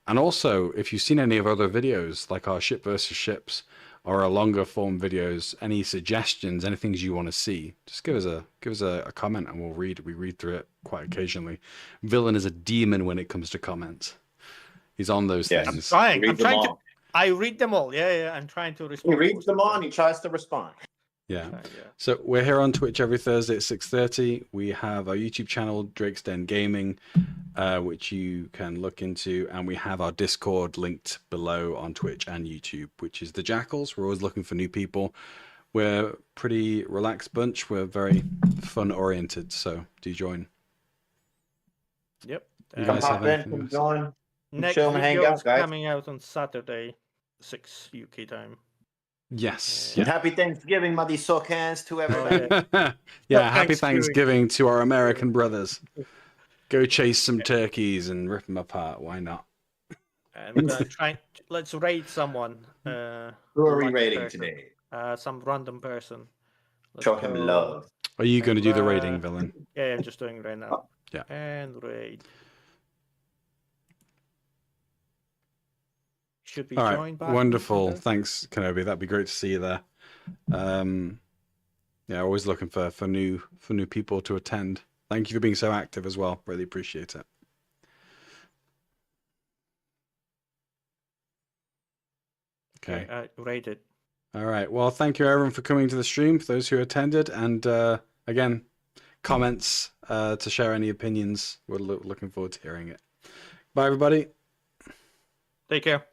And also, if you've seen any of our other videos, like our ship versus ships or our longer form videos, any suggestions, any things you want to see, just give us a comment and we read through it quite occasionally. Villain is a demon when it comes to comments. He's on those things. I'm trying to. I read them all. Yeah. I'm trying to respond. He reads them all and he tries to respond. Yeah. So we're here on Twitch every Thursday at 6:30. We have our YouTube channel, Drake's Den Gaming, which you can look into, and we have our Discord linked below on Twitch and YouTube, which is the Jackals. We're always looking for new people. We're a pretty relaxed bunch. We're very fun oriented, so do join. Yep. You guys have anything come join. Next chill and hang video out, is guys. coming out on Saturday, 6 UK time. Yes. And happy Thanksgiving, Muddy Sockhands, to everybody. Happy Thanksgiving to our American brothers. Go chase some turkeys and rip them apart. Why not? And we're gonna try. Let's raid someone. Who are we raiding today? Some random person. Show him love. Are you going to do the raiding, Villain? Yeah, I'm just doing it right now. Yeah. And raid. Should be all joined right. by. Wonderful. Thanks, Kenobi. That'd be great to see you there. Always looking for new people to attend. Thank you for being so active as well. Really appreciate it. Okay. Rated. All right. Well, thank you everyone for coming to the stream. For those who attended, and again, comments to share any opinions. We're looking forward to hearing it. Bye, everybody. Take care.